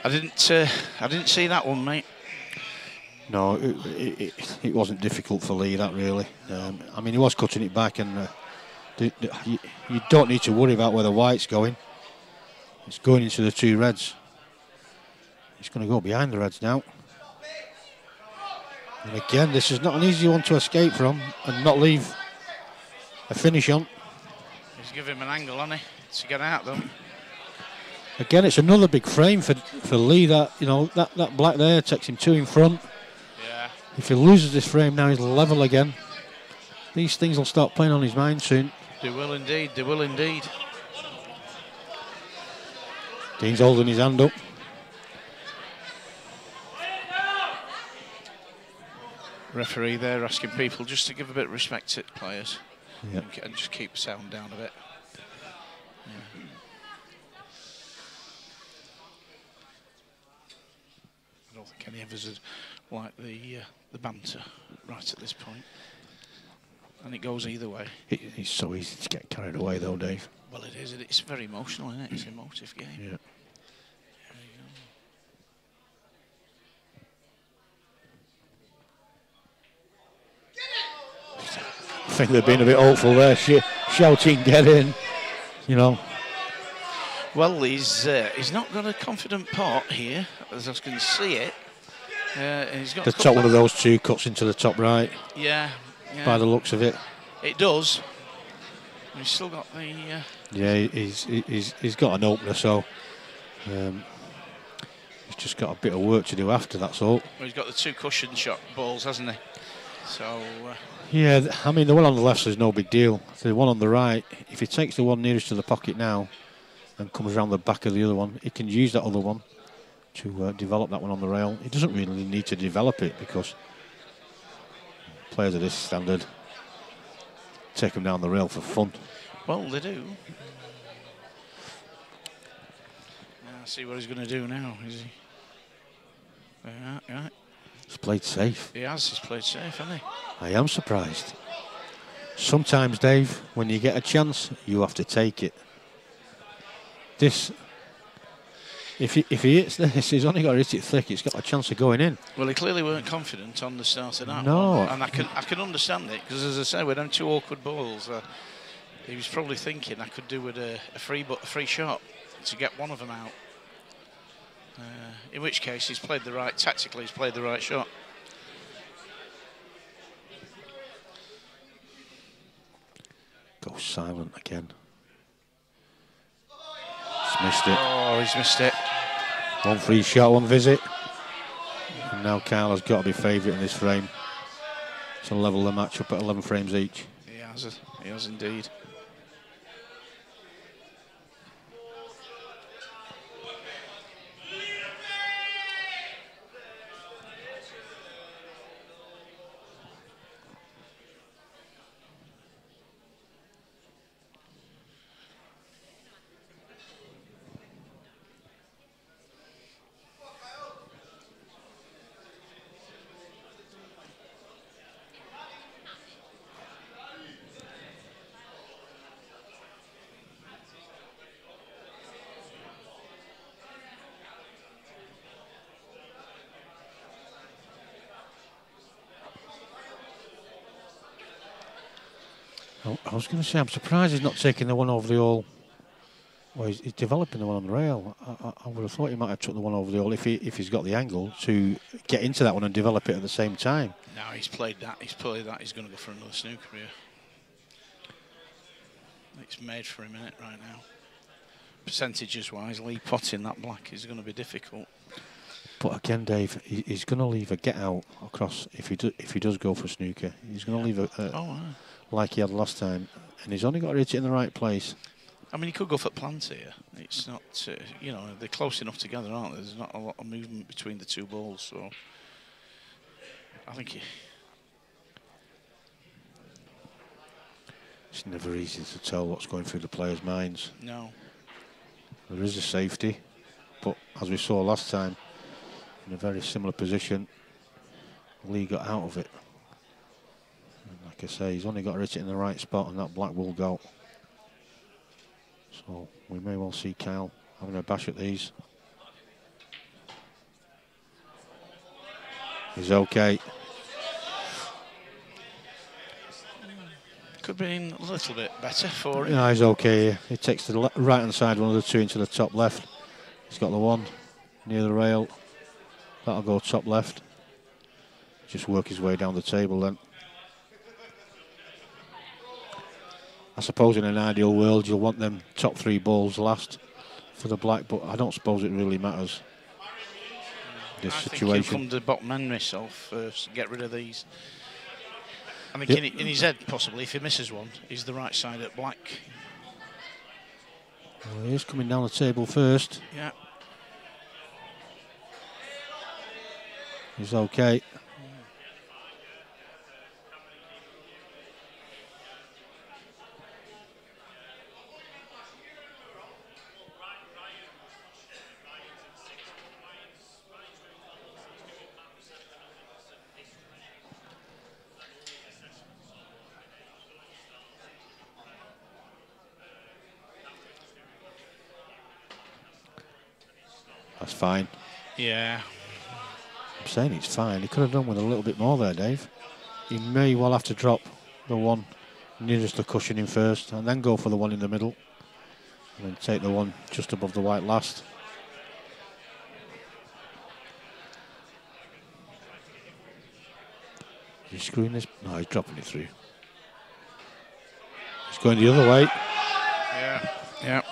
I didn't see that one, mate. No, it wasn't difficult for Lee, that really. I mean, he was cutting it back, and you don't need to worry about where the white's going. It's going into the 2 reds. He's going to go behind the reds now. And again, this is not an easy one to escape from and not leave a finish on. He's giving him an angle, hasn't he, to get out, though. Again, it's another big frame for Lee. That that black there takes him 2 in front. Yeah. If he loses this frame now, he's level again. These things will start playing on his mind soon. They will indeed. They will indeed. Dean's holding his hand up. Referee there asking people just to give a bit of respect to players. Yep. And just keep the sound down a bit. Yeah. I don't think any of us would like the banter right at this point. And it goes either way. It's so easy to get carried away though, Dave. Well, it is. It's very emotional, isn't it? It's an emotive game. Yeah. I think they've been a bit hopeful there, shouting, get in, you know. Well, he's not got a confident pot here, as I can see it. He's got the top one of those 2 cuts into the top right. Yeah. By the looks of it. It does. He's still got the... Yeah, he's got an opener, so he's just got a bit of work to do after, that's all. Well, he's got the 2 cushion shot balls, hasn't he? So. Yeah, I mean, the one on the left is no big deal. The one on the right, if he takes the one nearest to the pocket now and comes around the back of the other one, he can use that other one to develop that one on the rail. He doesn't really need to develop it because players of this standard take them down the rail for fun. Well, they do. Now, see what he's going to do now, is he? Yeah. He's played safe. He has. He's played safe, hasn't he? I am surprised. Sometimes, Dave, when you get a chance, you have to take it. This, if he hits this, he's only got to hit it thick. It's got a chance of going in. Well, he clearly weren't confident on the start of that no. one. And I can understand it, because as I say, with them two awkward balls, he was probably thinking I could do with a free shot to get one of them out. In which case, he's played the right, tactically, he's played the right shot. Go silent again. He's missed it. Oh, he's missed it. One free shot, one visit. And now Kyle has got to be favourite in this frame to level the match up at 11 frames each. He has indeed. I was going to say, I'm surprised he's not taking the one over the all. Well, he's developing the one on the rail. I would have thought he might have took the one over the all if he's got the angle to get into that one and develop it at the same time. No, he's played that. He's played that. He's going to go for another snooker career. It's made for him in it right now. Percentages-wise, Lee potting that black is going to be difficult. But again, Dave, he's going to leave a get out across if he does go for snooker. He's going to leave a like he had last time, and he's only got to hit it in the right place. I mean, he could go for plant here. It's not, you know, they're close enough together, aren't they? There's not a lot of movement between the two balls, so I think it's never easy to tell what's going through the players' minds. No. There is a safety, but as we saw last time, in a very similar position, Lee got out of it. And like I say, he's only got to hit it in the right spot, and that black will go. So we may well see Kyle having a bash at these. He's okay. Could have been a little bit better for him. Yeah, he's okay. He takes the right-hand side, one of the two into the top left. He's got the one near the rail. That'll go top left. Just work his way down the table then. I suppose in an ideal world you'll want them top three balls last for the black, but I don't suppose it really matters. This situation. I think he'll come to the bottom end myself first, get rid of these. I think in his head, possibly, if he misses one, he's the right side at black. Well, he is coming down the table first. Yeah. He's okay. That's fine. Yeah. I'm saying it's fine. He could have done with a little bit more there, Dave. He may well have to drop the one nearest the cushioning first and then go for the one in the middle and then take the one just above the white last. Is he screwing this? No, he's dropping it through. He's going the other way. Yeah. Yeah.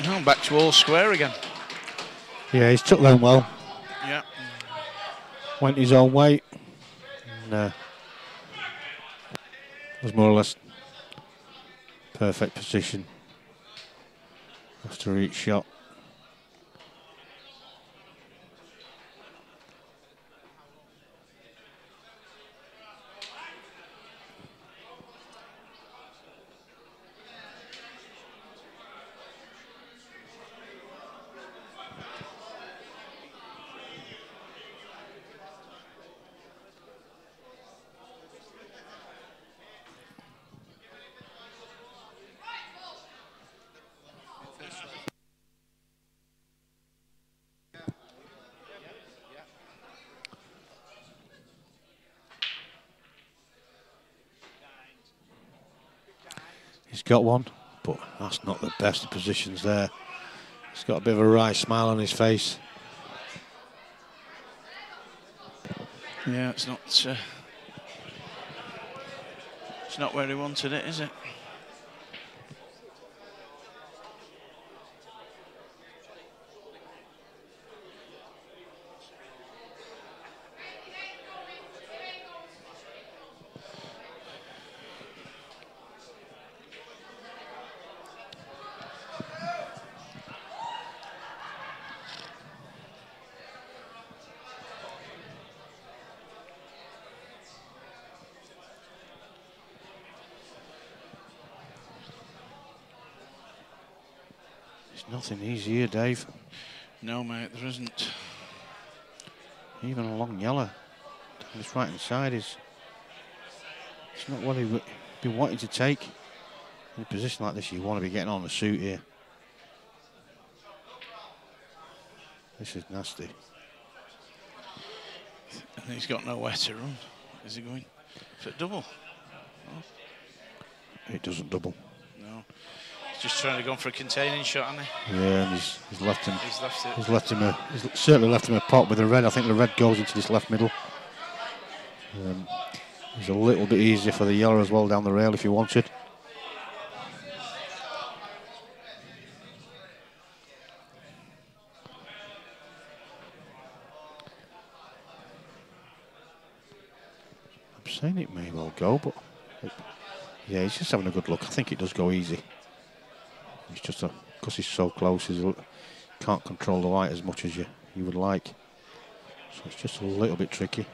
No, back to all square again. Yeah, he's took them well. Yeah. Went his own way. And, was more or less perfect position after each shot. He's got one, but that's not the best of positions there. He's got a bit of a wry smile on his face. Yeah, it's not where he wanted it, is it? Nothing easy here, Dave. No, mate, there isn't. Even a long yellow down his right hand side is. It's not what he'd be wanting to take. In a position like this, you want to be getting on the suit here. This is nasty. And he's got nowhere to run. Is he going for a double? No. It doesn't double. No. He's just trying to go for a containing shot, hasn't he? Yeah, and he's left him. He's certainly left him a pot with the red. I think the red goes into this left middle. It's a little bit easier for the yellow as well down the rail if you wanted. I'm saying it may well go, but yeah, he's just having a good look. I think it does go easy. It's just because he's so close, he can't control the white as much as you would like. So it's just a little bit tricky.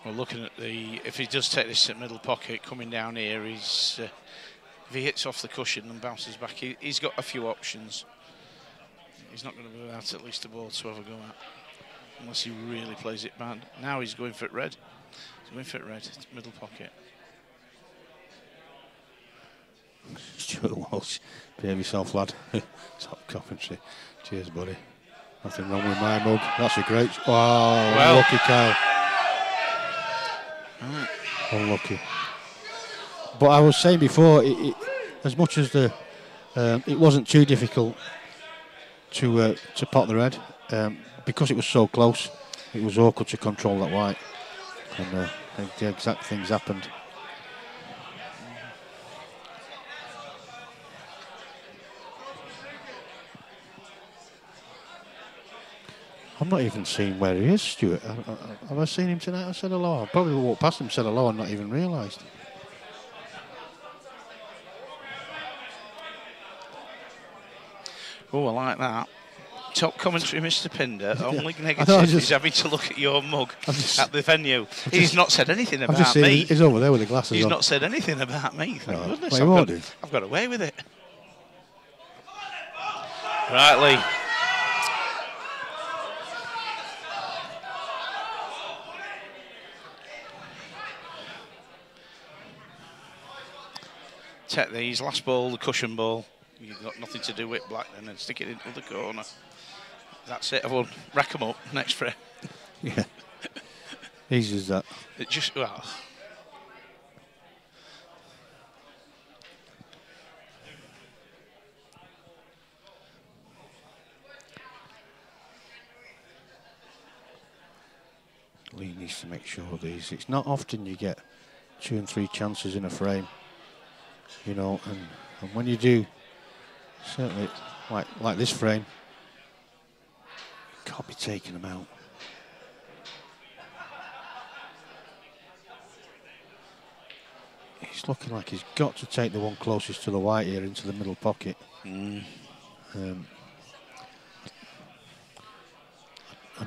Well, looking at if he does take this middle pocket coming down here, if he hits off the cushion and bounces back, he's got a few options. He's not going to be without at least a ball to have a go at, unless he really plays it bad. Now he's going for it red. He's going for it red, middle pocket. Stuart Walsh, behave yourself, lad. Top Coventry. Cheers, buddy. Nothing wrong with my mug. That's a great. Oh, well, unlucky, Kyle. Right. Unlucky. But I was saying before, as much as it wasn't too difficult to pot the red, because it was so close, it was awkward to control that white, and the exact things happened. I'm not even seeing where he is, Stuart. Have I seen him tonight? I said hello. I probably walked past him, said hello, and not even realised. Oh, I like that. Top commentary, Mr. Pinder. Only negative is having to look at your mug at the venue. He's not said anything about me. He's over there with the glasses He's on. not said anything about me. Thank goodness. I've got away with it. Right, Lee. Take these, last ball, the cushion ball. You've got nothing to do with black then, and stick it into the corner. That's it, everyone. Rack them up, next frame. Yeah. Easy as that. It just, well. Lee needs to make sure these. It's not often you get 2 and 3 chances in a frame, you know, and when you do, certainly like this frame, you can't be taking them out. He's looking like he's got to take the one closest to the white here into the middle pocket. I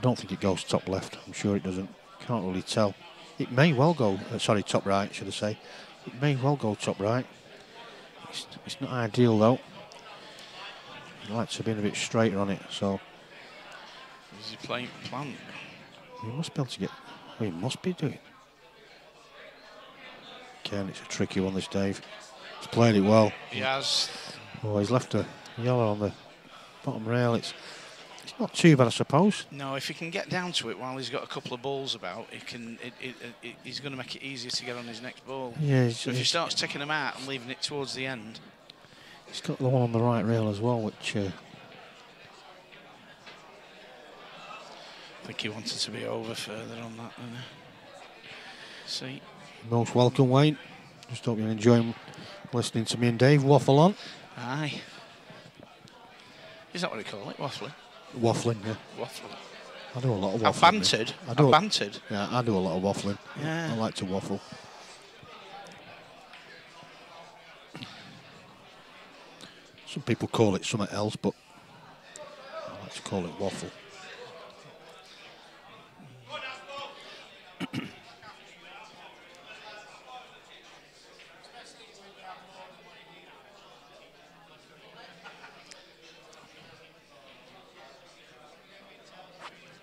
don't think it goes top left. I'm sure it doesn't. Can't really tell. It may well go, sorry, top right, should I say. It may well go top right. It's not ideal though. He likes to be a bit straighter on it, so. Is he playing plan? He must be able to get, well, he must be doing. Again, it's a tricky one, this Dave. He's played it well. He has. Oh, he's left a yellow on the bottom rail. It's not too bad, I suppose. No, if he can get down to it while he's got a couple of balls about, he's going to make it easier to get on his next ball. Yeah. So if he starts taking them out and leaving it towards the end. He's got the one on the right rail as well, which... I think he wanted to be over further on that. See. Most welcome, Wayne. Just hope you're enjoying listening to me and Dave waffle on. Aye. Is that what you call it? Waffling? Waffling, yeah. Waffling. I do a lot of waffling. I've bantered. I've bantered. Yeah, I do a lot of waffling. Yeah. I like to waffle. Some people call it something else, but I like to call it waffle.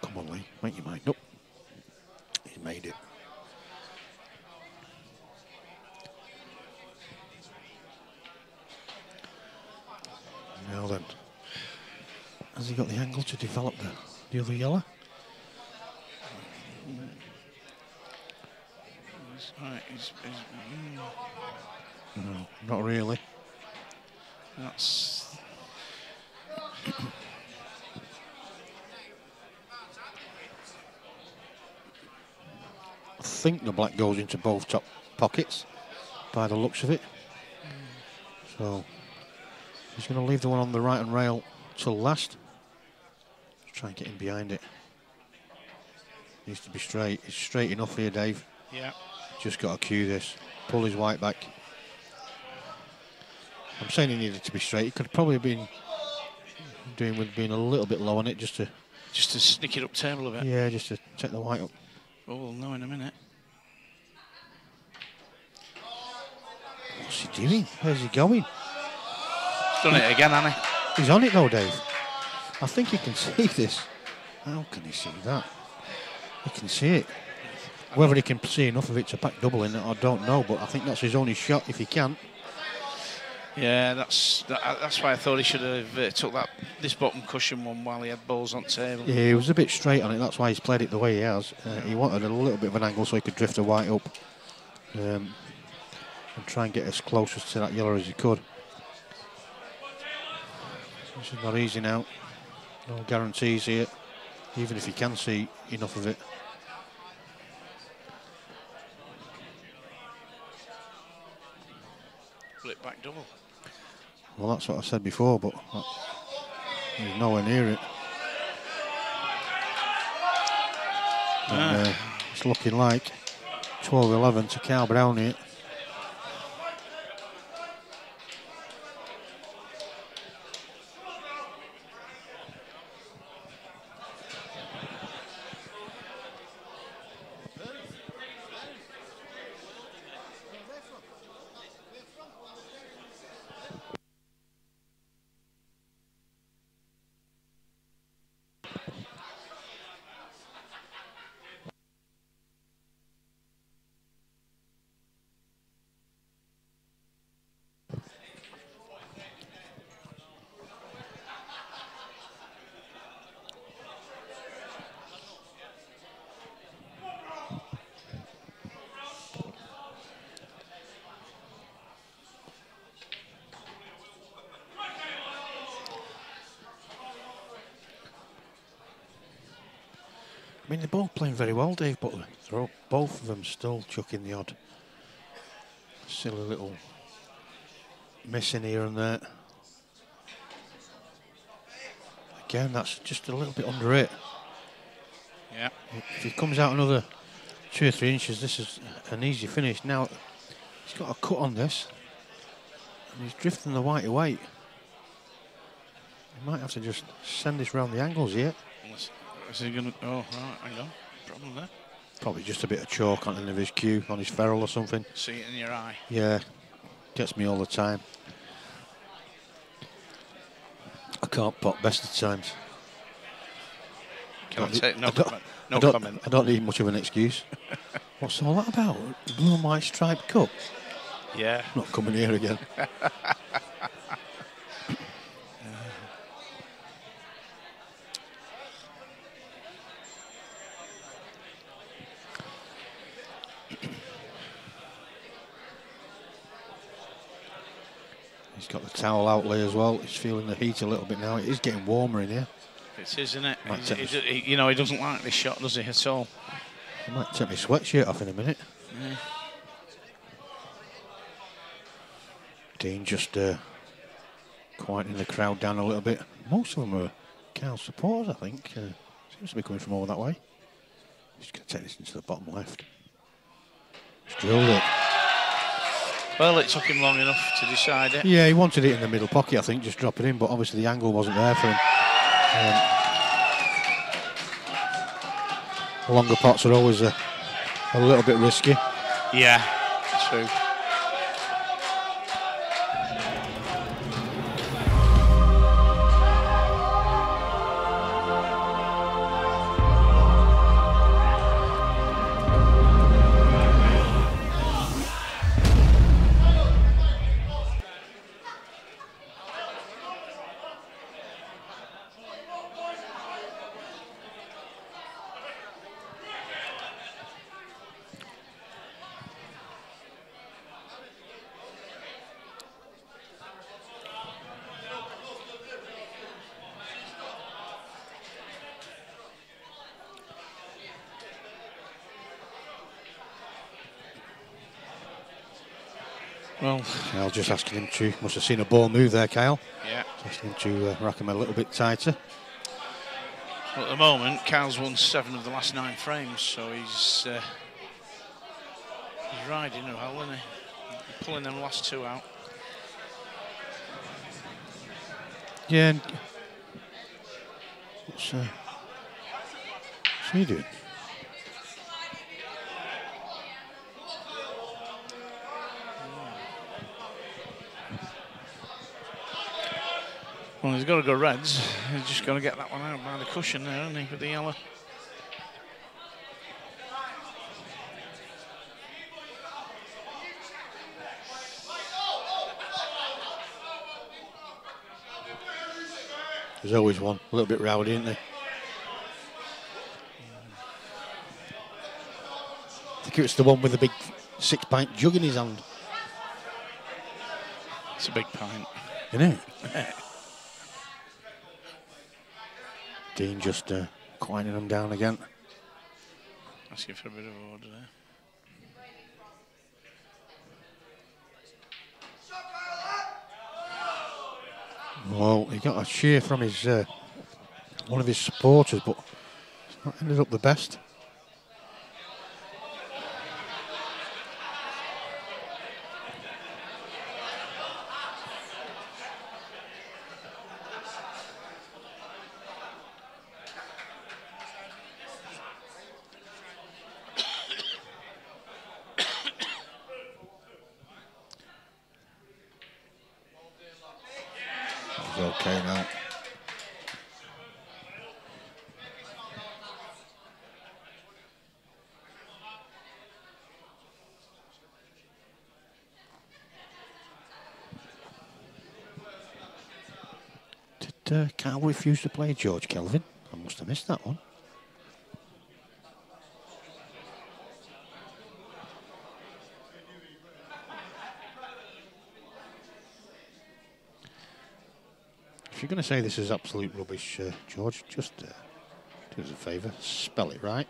Come on, Lee, make your mind up. He's made it. Now then, has he got the angle to develop the other yellow? No, not really. That's... I think the black goes into both top pockets by the looks of it. So he's going to leave the one on the right and rail till last. Let's try and get him behind it. Needs to be straight. It's straight enough here, Dave. Yeah. Just got to cue this. Pull his white back. I'm saying he needed to be straight. He could have probably been doing with being a little bit low on it just to sneak it up table a bit. Yeah, just to take the white up. Oh, we'll know in a minute. What's he doing? Where's he going? He's done it again, hasn't he? He's on it though, Dave. I think he can see this. How can he see that? He can see it. Whether he can see enough of it to pack double in it, I don't know, but I think that's his only shot if he can. Yeah, that's why I thought he should have took this bottom cushion one while he had balls on table. Yeah, he was a bit straight on it. That's why he's played it the way he has. He wanted a little bit of an angle so he could drift the white up and try and get as close to that yellow as he could. This is not easy now. No guarantees here, even if he can see enough of it. Flip back double. Well, that's what I said before, but he's nowhere near it. And, it's looking like 12-11 to Cal Brown here. I mean, they're both playing very well, Dave, but they're both of them still chucking the odd Silly little missing here and there. Again, that's just a little bit under it. Yeah. If he comes out another 2 or 3 inches, this is an easy finish. Now, he's got a cut on this, and he's drifting the white away. He might have to just send this round the angles here. Is he going to... Oh, right, hang on. Problem there. Probably just a bit of chalk on the end of his cue, on his ferrule or something. See it in your eye. Yeah, gets me all the time. I can't pot best of times. Can I take no comment? I don't need much of an excuse. What's all that about? Blue and white striped cup? Yeah. Not coming here again. He's got the towel outlay as well. He's feeling the heat a little bit now. It is getting warmer in here. It is, isn't it? You know, he doesn't like this shot, does he, at all? I might take my sweatshirt off in a minute. Yeah. Dean just quieting the crowd down a little bit. Most of them are Cal supporters, I think. Seems to be coming from over that way. Just going to take this into the bottom left. He's drilled it. Well, it took him long enough to decide it. Yeah, he wanted it in the middle pocket, I think, just drop it in, but obviously the angle wasn't there for him. Longer pots are always a little bit risky. Yeah, true. Well, Kyle just asking him to, must have seen a ball move there, Kyle. Yeah. Asking him to rack him a little bit tighter. Well, at the moment, Kyle's won 7 of the last 9 frames, so he's riding well, isn't he? Pulling them last 2 out. Yeah. And what's he doing? Well, he's got to go reds. He's just got to get that one out by the cushion there, isn't he, with the yellow. There's always one, a little bit rowdy, isn't there? I think it's the one with the big 6-pint jug in his hand. It's a big pint. Isn't it? Dean just quieting them down again. Asking for a bit of order there. Well, he got a cheer from his one of his supporters, but it's not ended up the best. Okay now. Did Cal refuse to play George Kelvin? I must have missed that one. If you're going to say this is absolute rubbish, George, just do us a favour, spell it right.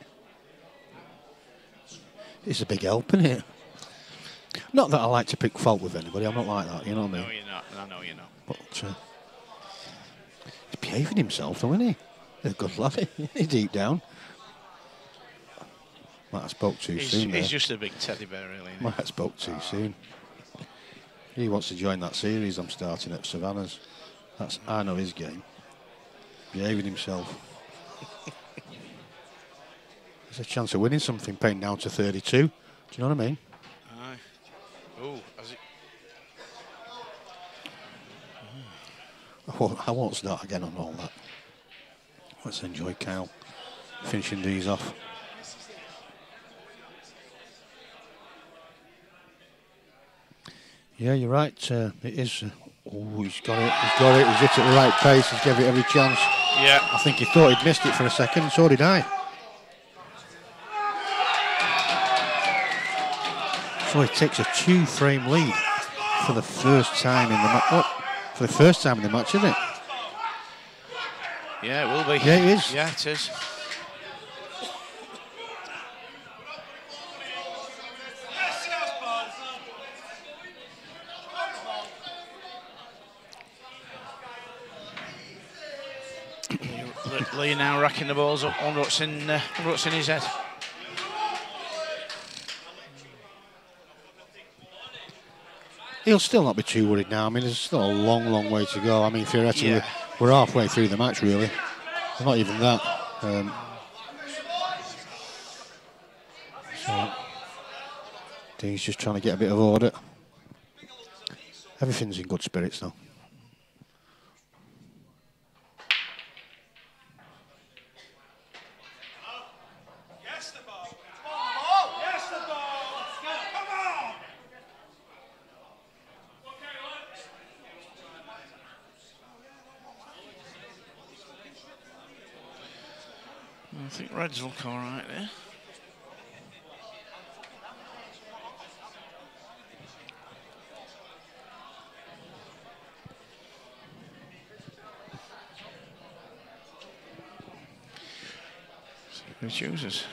It's a big help, isn't it? Not that I like to pick fault with anybody. I'm not like that. You know what I mean? No, you're not. I know you're not. But he's behaving himself, though, isn't he? He's a good lad. He's deep down. Might have spoke too soon. He's just a big teddy bear, really. Might have spoke too soon. He wants to join that series I'm starting at Savannah's. I know his game. Behaving himself. There's a chance of winning something, paying down to 32. Do you know what I mean? Aye. Oh, has it? I won't start again on all that. Let's enjoy Kyle finishing these off. Yeah, you're right. It is. Oh, he's got it. He's got it. He's hit it at the right pace. He's given it every chance. Yeah. I think he thought he'd missed it for a second. So did I. So he takes a 2-frame lead for the first time in the match. Oh, for the first time in the match, isn't it? Yeah, it will be. Yeah, it is. Yeah, it is. Lee now racking the balls up on what's in his head. He'll still not be too worried now. I mean, there's still a long, long way to go. I mean, theoretically, we're halfway through the match, really. Not even that. So, Dean's just trying to get a bit of order. Everything's in good spirits now. I think Reds look all right there. Who chooses?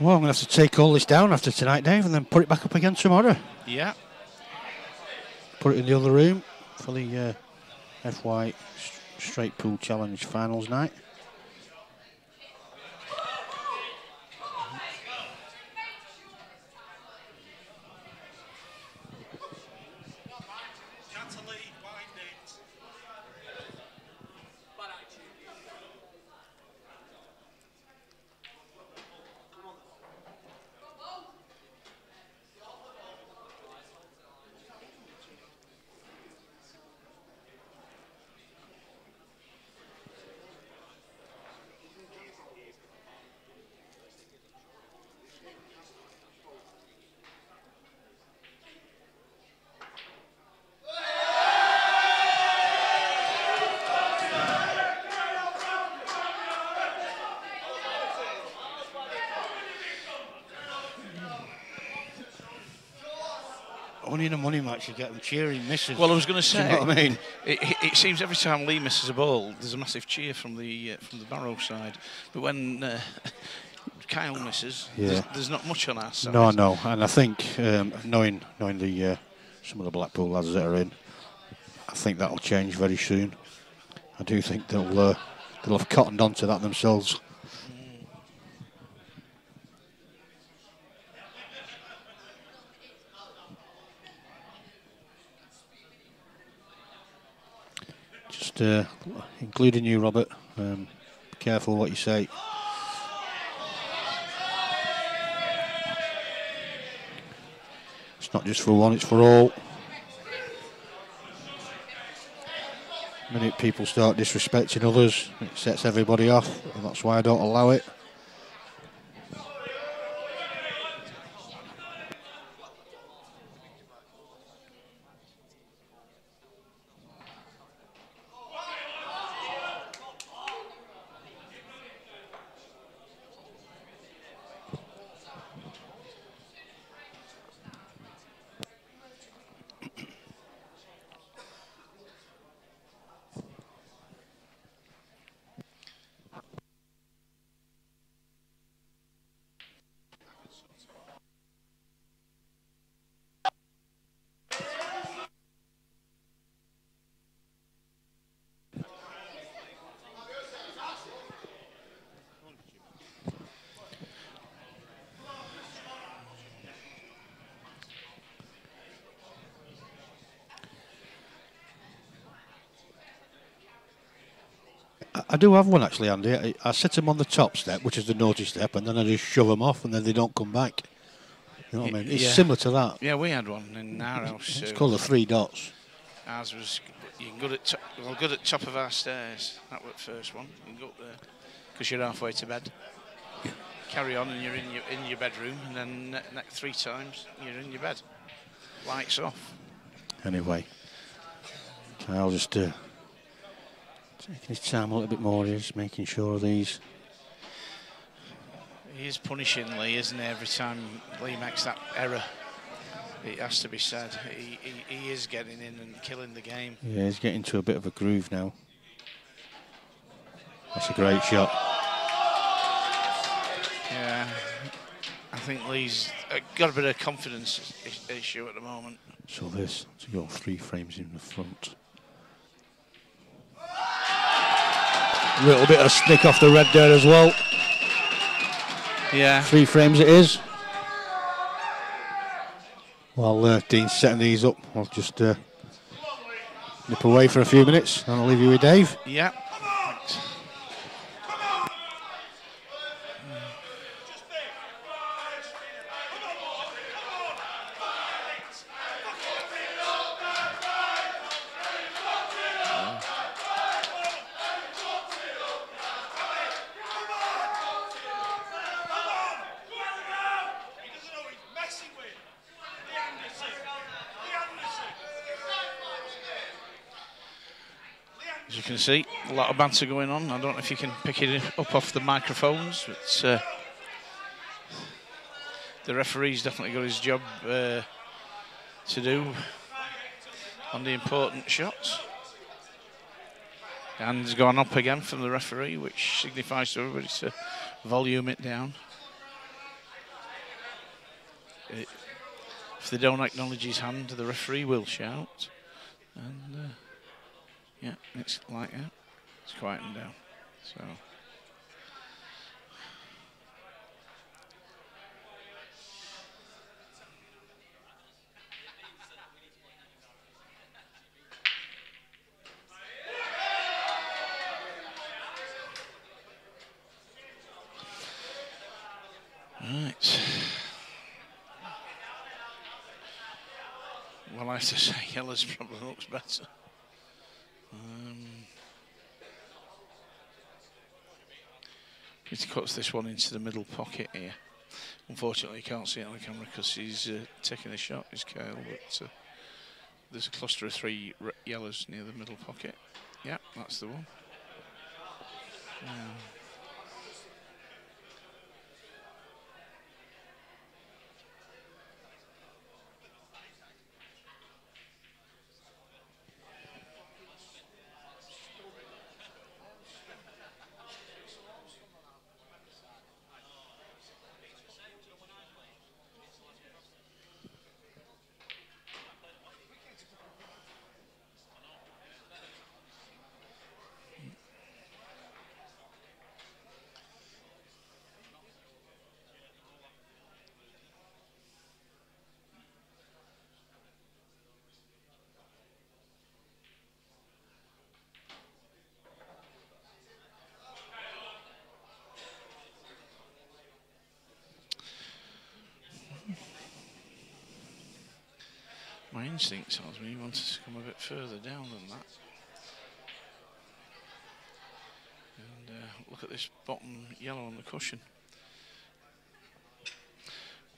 Well, I'm going to have to take all this down after tonight, Dave, and then put it back up again tomorrow. Yeah. Put it in the other room for the FY Straight Pool Challenge finals night. Only in a money match you get them cheering misses. Well, I was going to say, you know what I mean? It seems every time Lee misses a ball, there's a massive cheer from the Barrow side. But when Kyle misses, there's not much on our side. No, and I think knowing the some of the Blackpool lads that are in, I think that'll change very soon. I do think they'll have cottoned onto that themselves. just including you, Robert. Be careful what you say. It's not just for one, it's for all. The minute people start disrespecting others, it sets everybody off, and that's why I don't allow it. I do have one actually, Andy. I set them on the top step, which is the naughty step, and then I just shove them off, and then they don't come back. You know what I mean? It's similar to that. Yeah, we had one in our house. It's called the 3 dots. Ours was good at top of our stairs. That was the first one. You can go up there because you're halfway to bed. Carry on, and you're in your bedroom, and then 3 times you're in your bed. Lights off. Anyway, so I'll just taking his time a little bit more. Just making sure of these. He is punishing Lee, isn't he? Every time Lee makes that error, it has to be said. He is getting in and killing the game. Yeah, he's getting to a bit of a groove now. That's a great shot. Yeah, I think Lee's got a bit of confidence issue at the moment. So this to go 3 frames in the front. A little bit of snick off the red there as well. Yeah. 3 frames it is. While Dean's setting these up, I'll just nip away for a few minutes and I'll leave you with Dave. Yeah. As you can see, a lot of banter going on. I don't know if you can pick it up off the microphones, but the referee's definitely got his job to do on the important shots. Hand's gone up again from the referee, which signifies to everybody to volume it down. If they don't acknowledge his hand, the referee will shout. And yeah, it's like that. It's quieting down. So. Right. Well, I have to say, yellow's probably looks better. He cuts this one into the middle pocket here. Unfortunately, you can't see it on the camera because he's taking a shot, his Kale, but there's a cluster of 3 yellows near the middle pocket. Yeah, that's the one. instinct tells me he wants to come a bit further down than that. And look at this bottom yellow on the cushion.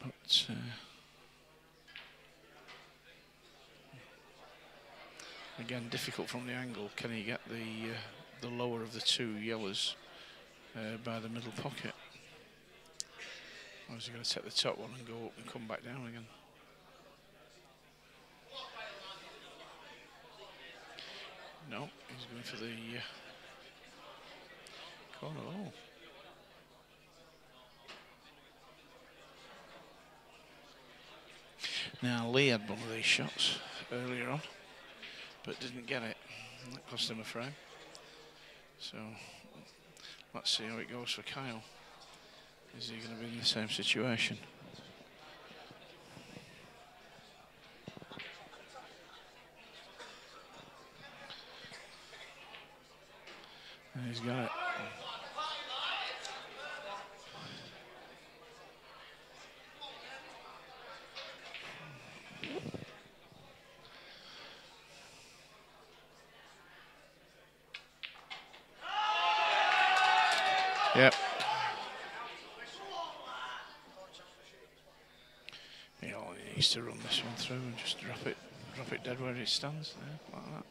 But again, difficult from the angle. Can he get the lower of the two yellows by the middle pocket? Or is he going to take the top one and go up and come back down again? No, he's going for the corner. Oh. Now Lee had one of these shots earlier on, but didn't get it. That cost him a frame. So let's see how it goes for Kyle. Is he going to be in the same situation? And he's got it. Yep. He needs to run this one through and just drop it dead where it stands there, like that.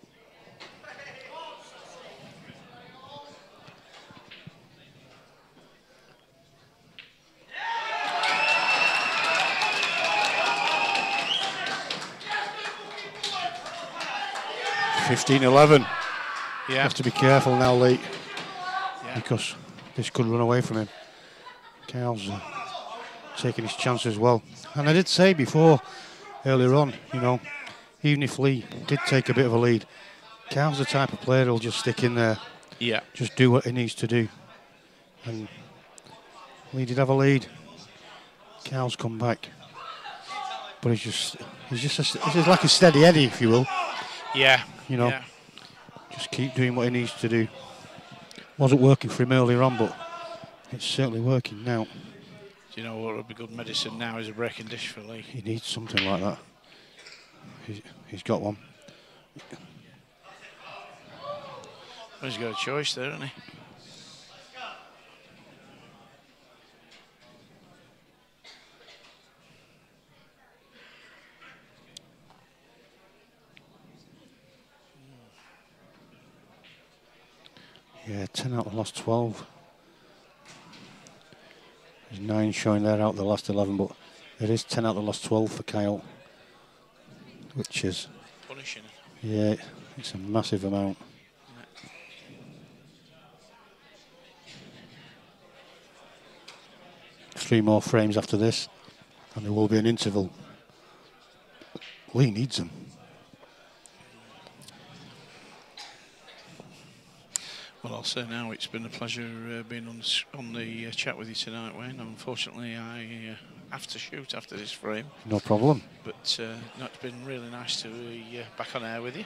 $15-11. Yeah. Have to be careful now, Lee, because this could run away from him. Kyle's taking his chance as well. And I did say before, earlier on, you know, even if Lee did take a bit of a lead, Kyle's the type of player who'll just stick in there. Yeah. Just do what he needs to do. And Lee did have a lead. Kyle's come back. But he's just like a steady Eddie, if you will. Yeah. You know, just keep doing what he needs to do. Wasn't working for him earlier on, but it's certainly working now. Do you know what would be good medicine now is a breaking dish for Lee? He needs something like that. He's got one. Well, he's got a choice there, hasn't he? Yeah, 10 out of the last 12. There's 9 showing there out of the last 11, but it is 10 out of the last 12 for Kyle, which is punishing. Yeah, it's a massive amount. Yeah. 3 more frames after this, and there will be an interval. Lee needs them. Well, I'll say now it's been a pleasure being on the chat with you tonight, Wayne. Unfortunately, I have to shoot after this frame. No problem. But no, it's been really nice to be back on air with you.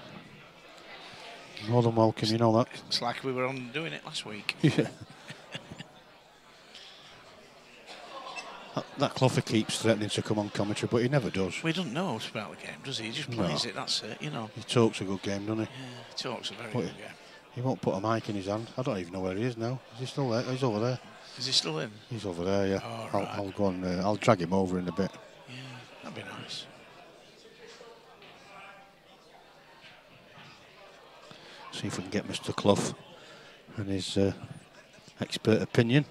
More than welcome, you know that. It's like we were on doing it last week. Yeah. That Clougher keeps threatening to come on commentary, but he never does. We don't know about the game, does he? He just plays it, that's it, you know. He talks a good game, doesn't he? Yeah, he talks a very good game. He won't put a mic in his hand. I don't even know where he is now. Is he still there? He's over there. Is he still in? He's over there, yeah. Oh, right. I'll go on. I'll drag him over in a bit. Yeah, that'd be nice. See if we can get Mr. Clough and his expert opinion.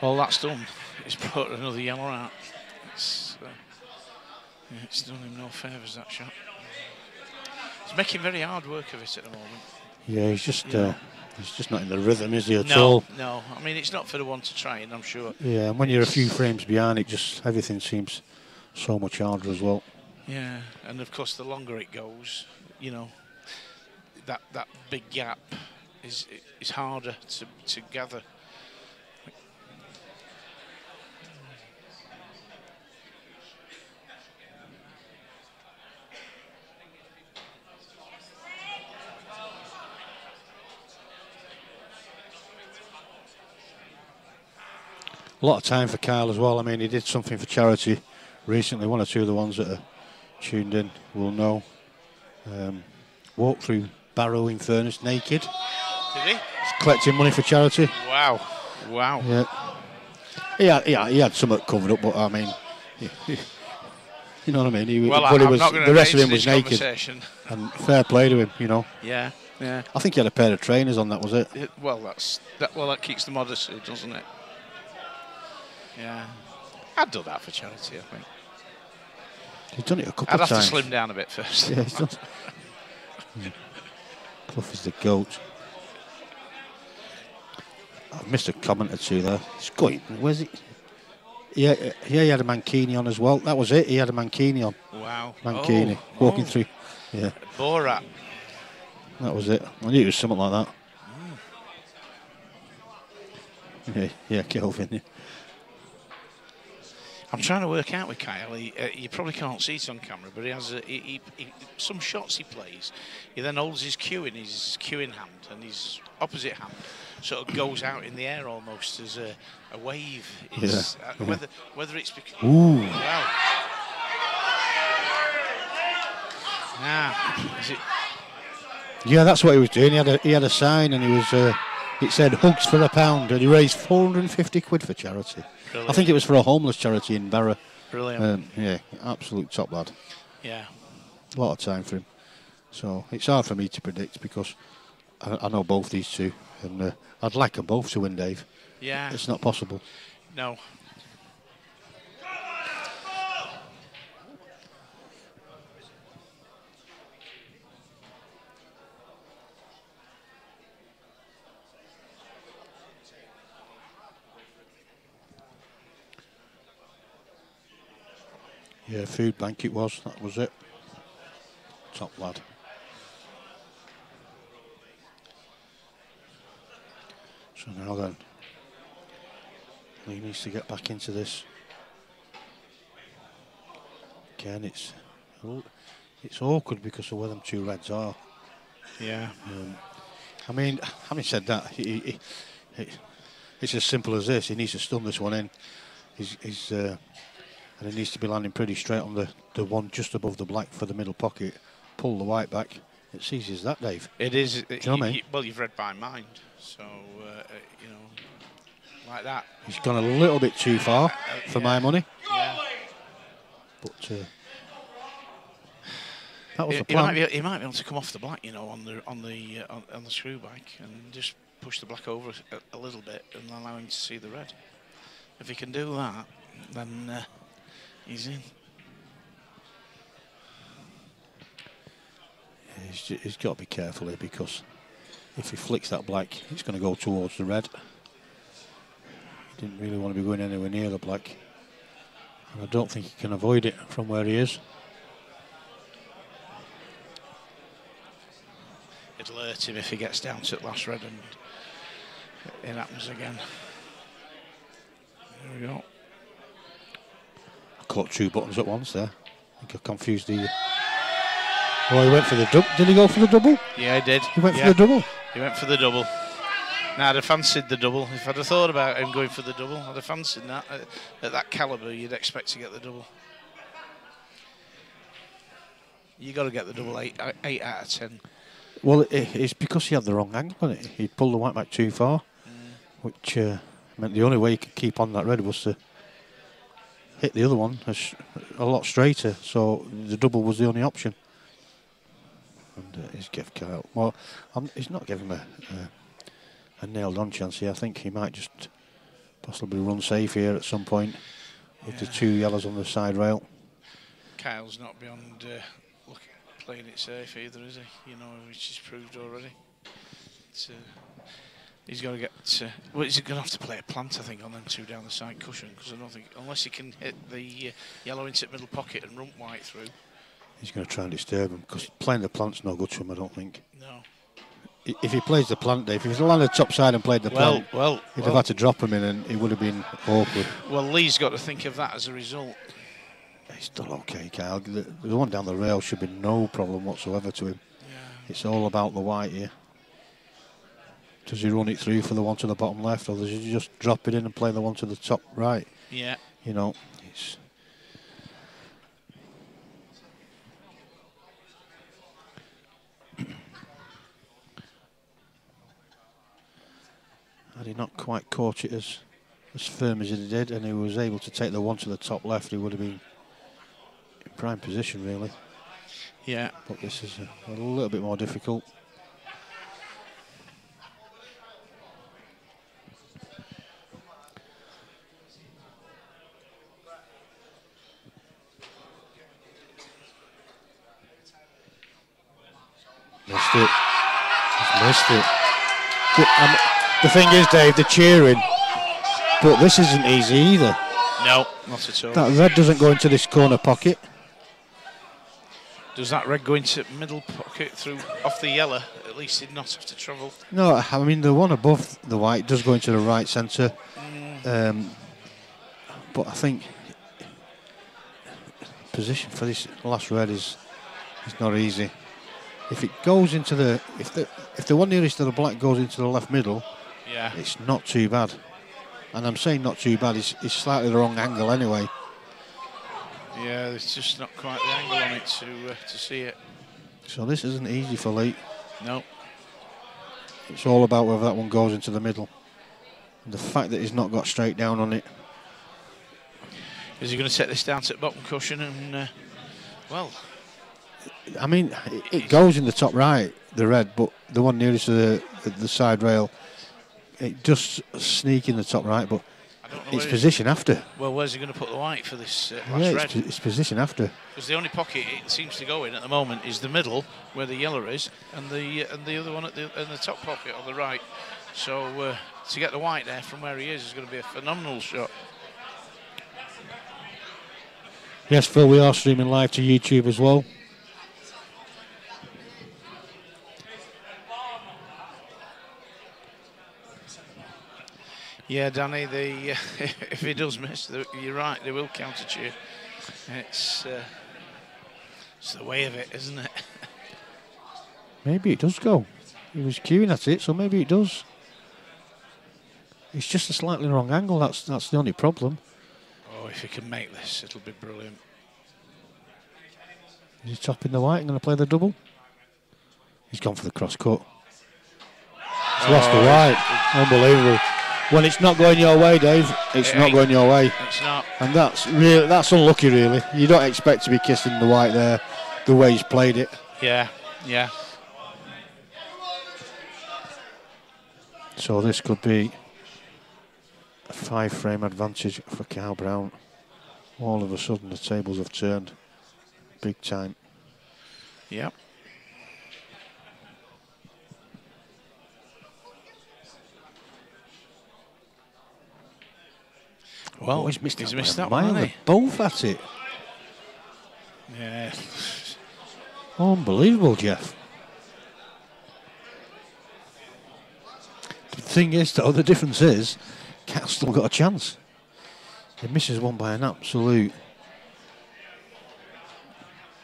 Well, that's done. He's put another yellow out. It's done him no favours, that shot. He's making very hard work of it at the moment. Yeah, he's just not in the rhythm, is he, at all? No, I mean, it's not for the one to train, I'm sure. Yeah, and when you're a few frames behind, everything seems so much harder as well. Yeah, and of course, the longer it goes, you know, that big gap is harder to gather. A lot of time for Kyle as well. I mean, he did something for charity recently. One or two of the ones that are tuned in will know. Walked through Barrow in Furness naked. Did he? He's collecting money for charity. Wow. Yeah. He had something covered up, but I mean, you know what I mean. The rest of him was naked. And fair play to him, you know. Yeah. I think he had a pair of trainers on. That was it. That keeps the modesty, doesn't it? Yeah. I'd do that for charity, I think. He's done it a couple of times. I'd have to slim down a bit first. Yeah, he's done. Clough is the goat. I've missed a comment or two there. It's going. Where's it? Yeah, he had a mankini on as well. That was it. He had a mankini on. Wow. Mankini walking through. Yeah. Borat. That was it. I knew it was something like that. Yeah, Kelvin. Yeah. I'm trying to work out with Kyle. You probably can't see it on camera, but he has some shots he plays. He then holds his cue in his cueing hand, and his opposite hand sort of goes out in the air almost as a wave. It's, whether it's because. Ooh. Wow. Is it? Yeah, that's what he was doing. He had a sign, and it said "Hugs for £1," and he raised 450 quid for charity. Brilliant. I think it was for a homeless charity in Barrow. Brilliant. Yeah, absolute top lad. Yeah. A lot of time for him. So it's hard for me to predict because I know both these two, and I'd like them both to win, Dave. Yeah. It's not possible. No. Yeah, food bank it was. That was it. Top lad. So now then, Lee needs to get back into this. Again, it's awkward because of where them two reds are. Yeah. I mean, having said that, it's as simple as this. He needs to stun this one in. And it needs to be landing pretty straight on the one just above the black for the middle pocket. Pull the white back. It's easy as that, Dave. It is. Do you know what I mean? Well, you've read my mind, so you know, like that. He's gone a little bit too far for my money. Yeah. But that was the plan. He might be able to come off the black, you know, on the screw bike and just push the black over a little bit and allow him to see the red. If he can do that, then. He's in. He's got to be careful here because if he flicks that black, it's going to go towards the red. He didn't really want to be going anywhere near the black. And I don't think he can avoid it from where he is. It'll hurt him if he gets down to the last red and it happens again. There we go. Caught two buttons at once there. I think I confused the... Oh, he went for the double. Did he go for the double? Yeah, he did. He went for the double? He went for the double. Now, I'd have fancied the double. If I'd have thought about him going for the double, I'd have fancied that. At that calibre, you'd expect to get the double. You got to get the double 8 out of 10. Well, it's because he had the wrong angle on it. He pulled the white back too far, which meant the only way he could keep on that red was to hit the other one a lot straighter, so the double was the only option. And he's give Kyle. Well, he's not giving him a nailed-on chance here. I think he might just possibly run safe here at some point with the two yellows on the side rail. Kyle's not beyond playing it safe either, is he? You know, which is proved already. He's got to get. Well, he's going to have to play a plant, I think, on them two down the side cushion, because I don't think unless he can hit the yellow into the middle pocket and rump white through. He's going to try and disturb him because playing the plant's no good to him, I don't think. No. If he plays the plant, Dave, if he's landed top side and played the plant, he'd have had to drop him in, and it would have been awkward. Well, Lee's got to think of that as a result. He's still okay, Kyle. The one down the rail should be no problem whatsoever to him. Yeah. It's all about the white here. Does he run it through for the one to the bottom left, or does he just drop it in and play the one to the top right? Yeah. You know, it's... Had he not quite caught it as firm as he did, and he was able to take the one to the top left, he would have been in prime position, really. Yeah. But this is a little bit more difficult. Missed it. He's missed it. The thing is, Dave, they're cheering, but this isn't easy either. No, not at all. That red doesn't go into this corner pocket. Does that red go into middle pocket through off the yellow? At least he'd not have to travel. No, I mean the one above the white does go into the right centre. But I think position for this last red is not easy. If it goes into the if the one nearest to the black goes into the left middle, yeah, it's not too bad. And I'm saying not too bad. It's slightly the wrong angle anyway. Yeah, it's just not quite the angle on it to see it. So this isn't easy for Lee. No. It's all about whether that one goes into the middle. And the fact that he's not got straight down on it. Is he going to set this down to the bottom cushion and, well... I mean, it goes in the top right, the red, but the one nearest to the side rail, it does sneak in the top right, but it's position after. Well, where's he going to put the white for this last red? It's position after. Because the only pocket it seems to go in at the moment is the middle, where the yellow is, and the other one in the top pocket on the right. So to get the white there from where he is going to be a phenomenal shot. Yes, Phil, we are streaming live to YouTube as well. Yeah, Danny, if he does miss, you're right, they will counter cheer. It's the way of it, isn't it? Maybe it does go. He was queuing at it, so maybe it does. It's just a slightly wrong angle, that's the only problem. Oh, if he can make this, it'll be brilliant. Is he topping the white and going to play the double? He's gone for the cross cut. He's lost the white. Unbelievable. When it's not going your way, Dave, it's not going your way. It's not. And that's unlucky, really. You don't expect to be kissing the white there, the way he's played it. Yeah, yeah. So this could be a 5-frame advantage for Kyle Brown. All of a sudden, the tables have turned big time. Yep. Well, he's missed that one, one, they're both at it. Yeah. Unbelievable, Jeff. The thing is, though, the difference is, Cat's still got a chance. He misses one by an absolute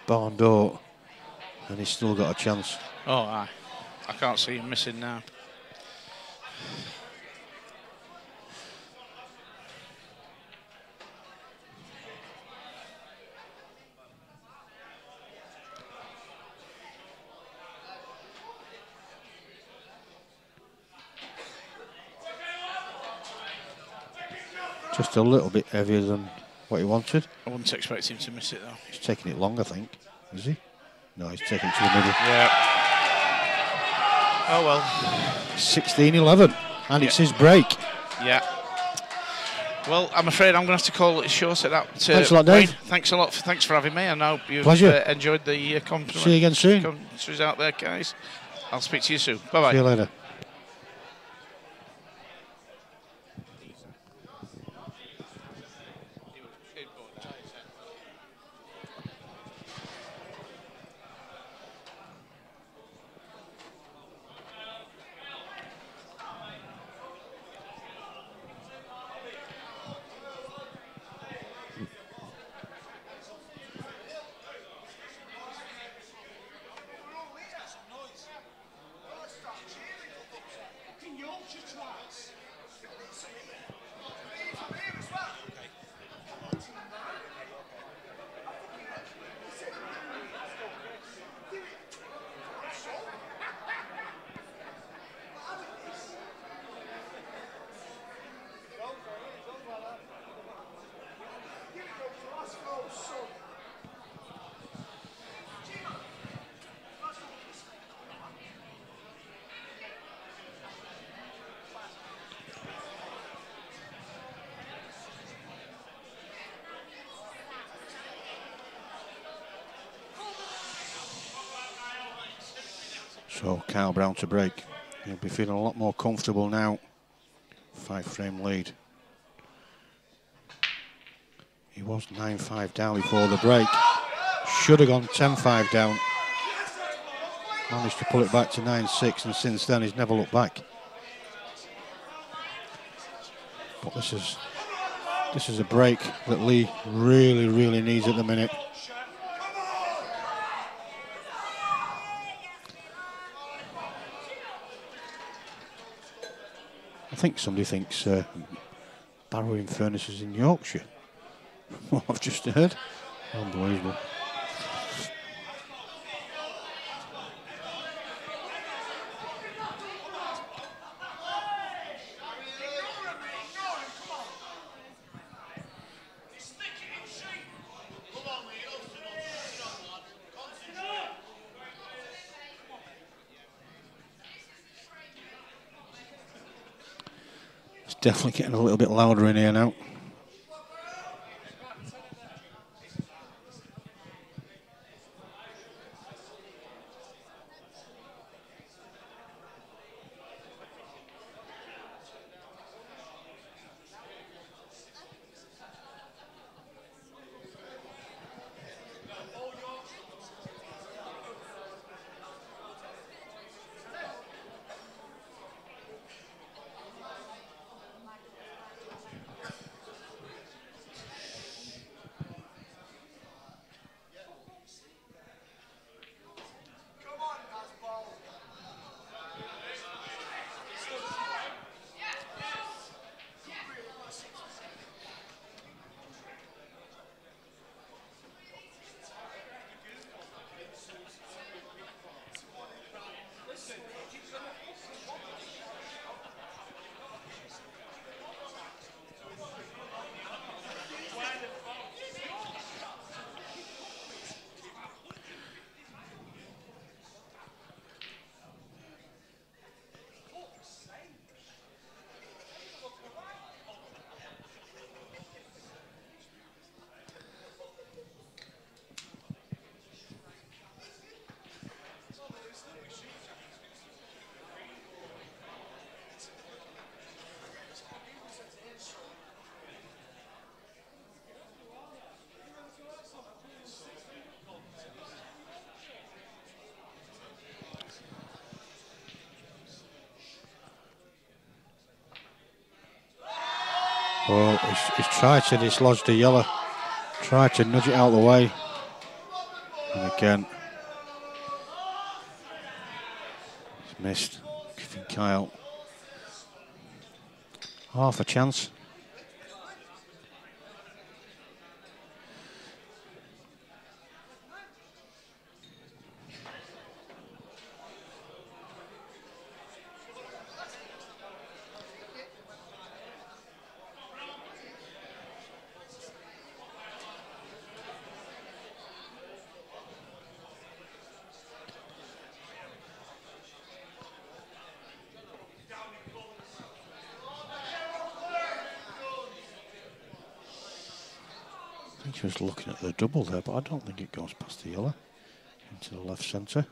barn door, and he's still got a chance. Oh, I can't see him missing now. Just a little bit heavier than what he wanted. I wouldn't expect him to miss it, though. He's taking it long, I think. Is he? No, he's taking it to the middle. Yeah. Oh, well. 16-11, and it's his break. Yeah. Well, I'm afraid I'm going to have to call it short at that. Thanks a lot, Dave. Thanks a lot. Thanks for having me. I know you've enjoyed the compliment. See you again soon. Commentaries out there, guys. I'll speak to you soon. Bye-bye. See you later. So Kyle Brown to break. He'll be feeling a lot more comfortable now. 5-frame lead. He was 9-5 down before the break. Should have gone 10-5 down. Managed to pull it back to 9-6, and since then he's never looked back. But this is a break that Lee really, really needs at the minute. I think somebody thinks Barrowing Furnace is in Yorkshire. What I've just heard. Unbelievable. It's definitely getting a little bit louder in here now. Well, he's tried to dislodge the yellow, tried to nudge it out of the way, and again, he's missed, giving Kyle half a chance. I think he was looking at the double there, but I don't think it goes past the yellow into the left centre.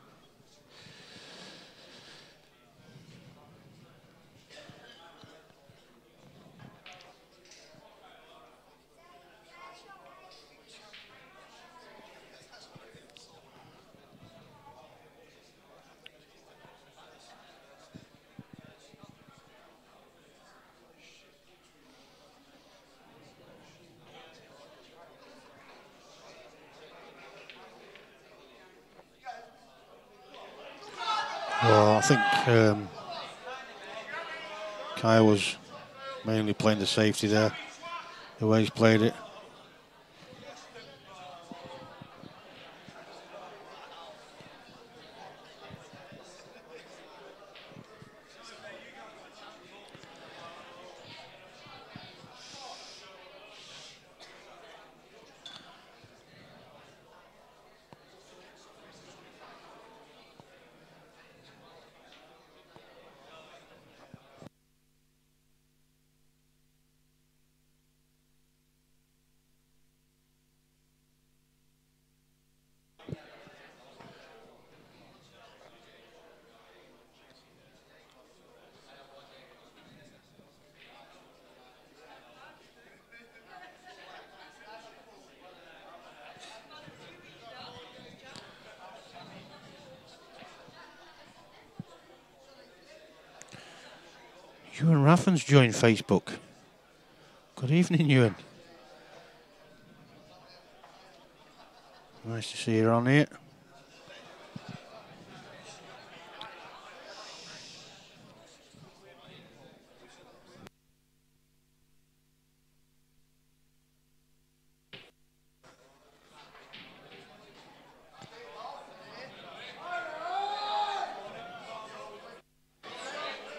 Well, I think Kyle was mainly playing the safety there, the way he's played it. Ewan Raffin's joined Facebook. Good evening, Ewan. Nice to see you on here.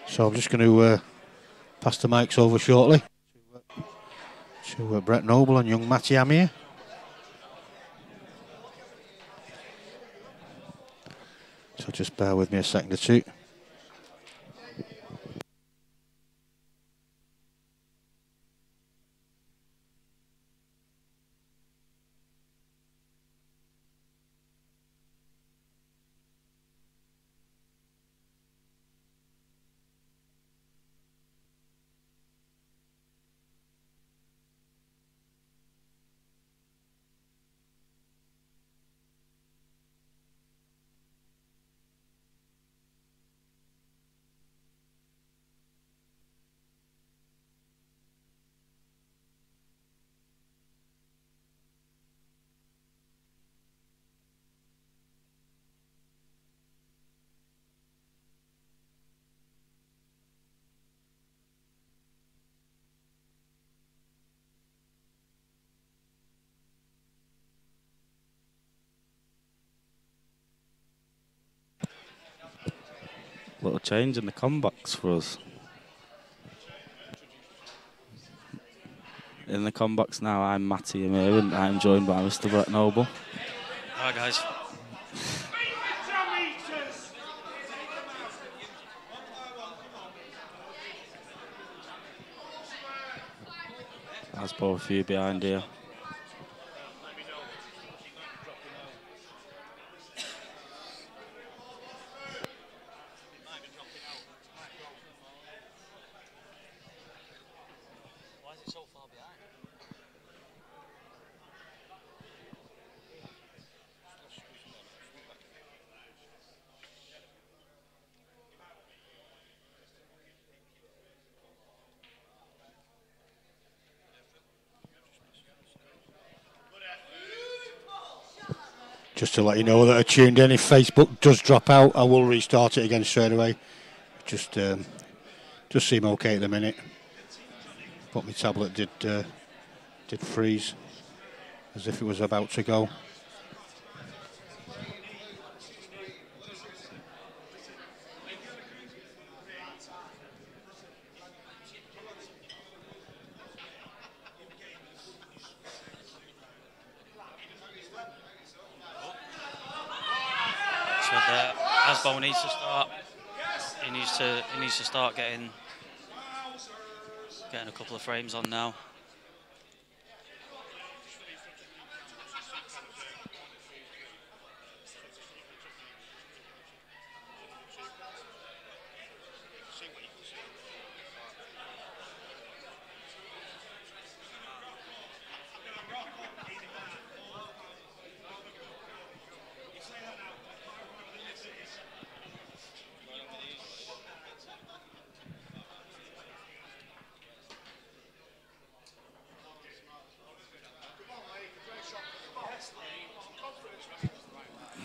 So I'm just going to pass the mics over shortly to Brett Noble and young Matty Amir. So just bear with me a second or two. Little change in the comebacks for us. In the comebacks now, I'm Matty Amir and I'm joined by Mr. Brett Noble. Hi guys. There's both of you behind here. Just to let you know that I tuned in. If Facebook does drop out, I will restart it again straight away. Just seem okay at the minute. But my tablet did freeze as if it was about to go. Asbo needs to start. He needs to start getting a couple of frames on now.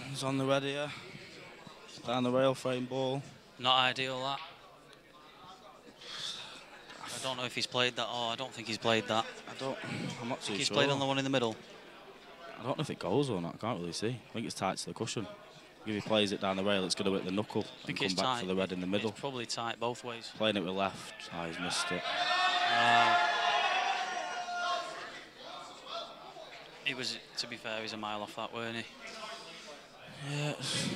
He's on the red here. Down the rail frame ball. Not ideal, that. I don't know if he's played that. Oh, I don't think he's played that. I'm not too sure. He's played on the one in the middle. I don't know if it goes or not. I can't really see. I think it's tight to the cushion. If he plays it down the rail, it's going to hit the knuckle and come back for the red in the middle. It's probably tight both ways. Playing it with left. Oh, he's missed it. He was, to be fair, he was a mile off that, weren't he? Yeah, it's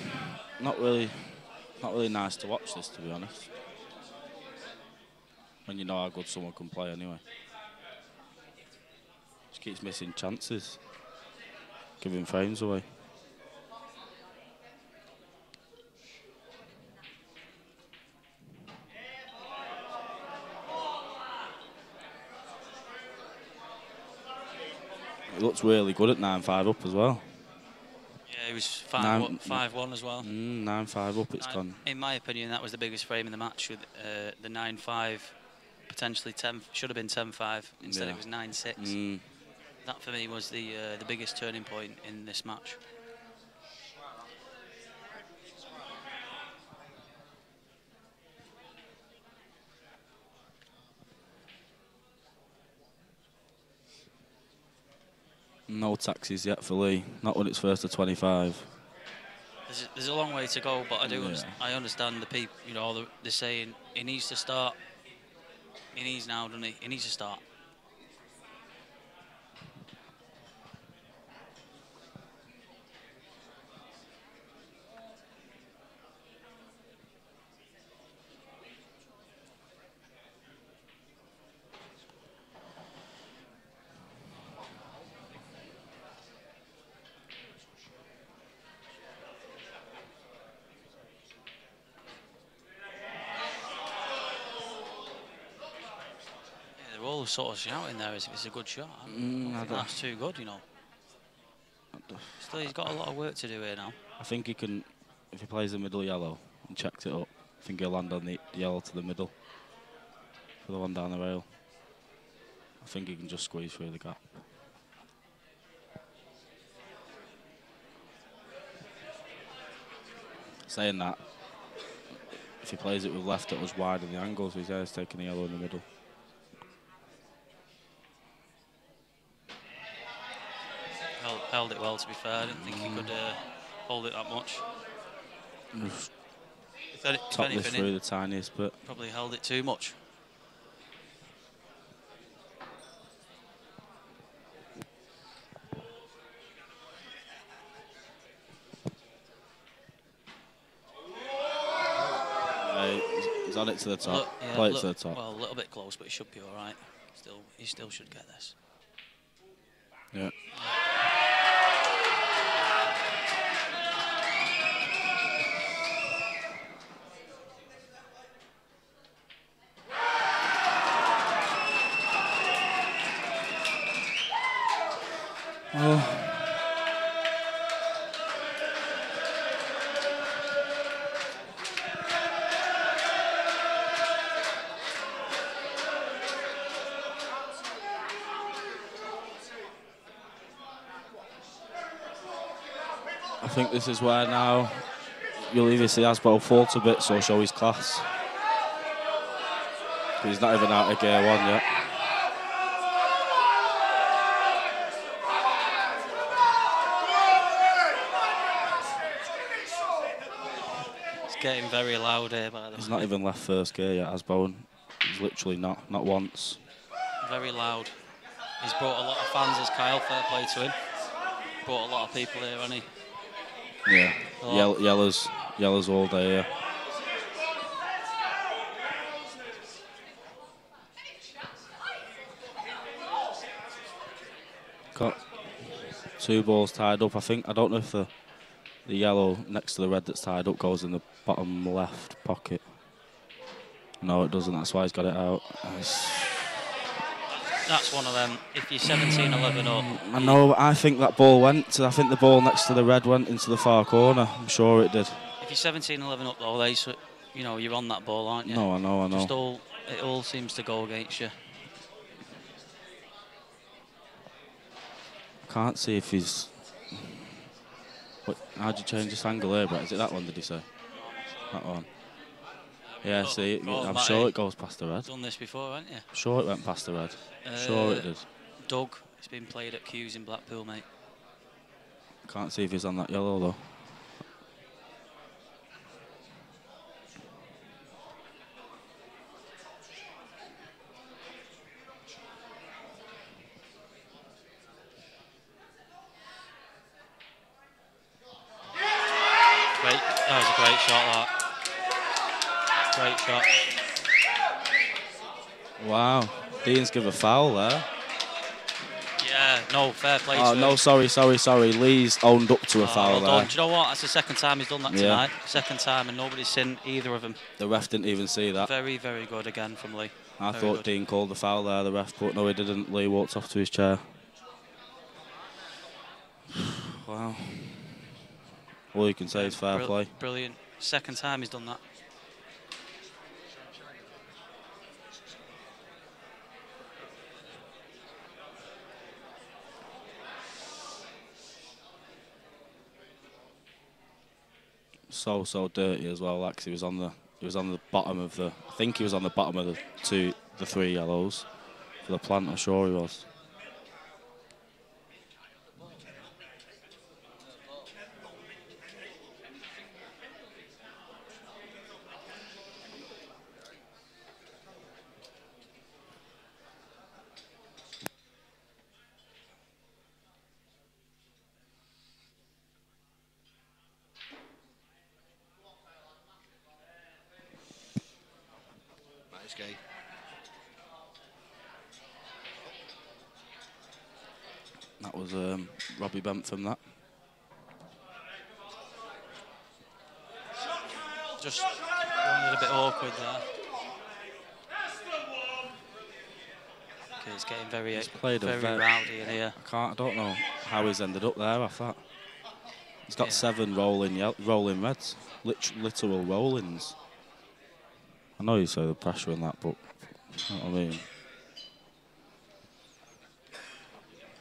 not really nice to watch this, to be honest. When you know how good someone can play anyway. Just keeps missing chances. Giving frames away. It looks really good at 9-5 up as well. Yeah, it was 5-1 as well. 9-5 up, it's gone. In my opinion, that was the biggest frame in the match, with the 9-5, potentially 10, should have been 10-5, instead it was 9-6. That for me was the biggest turning point in this match. No taxis yet for Lee, not when it's first to 25. There's a long way to go, but I understand the people, you know, they're saying he needs to start. He needs now, doesn't he? He needs to start. Sort of shouting there as if it's a good shot. I think that's too good, you know. Still, he's got a lot of work to do here now. I think he can, if he plays the middle yellow and checks it up, I think he'll land on the yellow to the middle for the one down the rail. I think he can just squeeze through the gap. Saying that, if he plays it with left, it was wide in the angles, so he's taking the yellow in the middle. Held it well, to be fair. I didn't think he could hold it that much. Topped this through the tiniest bit. Probably held it too much. He's on it to the top. Play it to the top. Well, a little bit close, but he should be all right. He still should get this. Yeah. I think this is where now you'll either see Asbel fault a bit, so show his class. He's not even out of gear one yet. It's getting very loud here, by the way. He's not even left first gear yet, Asbel. He's literally not once. Very loud. He's brought a lot of fans as Kyle, fair play to him. Brought a lot of people here, hasn't he? Yeah, yellows all day, yeah. Got 2 balls tied up. I don't know if the yellow next to the red that's tied up goes in the bottom left pocket. No, it doesn't. That's why he's got it out. That's one of them. If you're 17-11 up. I know. I think that ball went. I think the ball next to the red went into the far corner. I'm sure it did. If you're 17-11 up though, you know, you're on that ball, aren't you? No, I know. It all seems to go against you. I can't see if he's. How'd you change this angle here, Brett? Is it that one? Did he say? That one. Yeah, see, I'm sure it goes past the red. Done this before, haven't you? Sure it went past the red. Sure it did. Doug, it's been played at Q's in Blackpool, mate. Can't see if he's on that yellow, though. That was a great shot, that. Great shot. Wow. Dean's give a foul there. Yeah, no, fair play. Oh, no, sorry. Lee's owned up to a foul there. Do you know what? That's the second time he's done that tonight. Second time, and nobody's seen either of them. The ref didn't even see that. Very, very good again from Lee. I thought Dean called the foul there, the ref, but no, he didn't. Lee walked off to his chair. Wow. All you can say is fair play. Brilliant. Second time he's done that. So dirty as well. Like, he was on the bottom of the. I think he was on the bottom of the 3 yellows for the plant. I'm sure he was. That was Robbie Bentham, that. Just wanted a bit awkward there. Okay, it's getting very rowdy in here. I don't know how he's ended up there. I thought he's got 7 rolling reds, literal rollings. I know you say the pressure in that, but you know what I mean.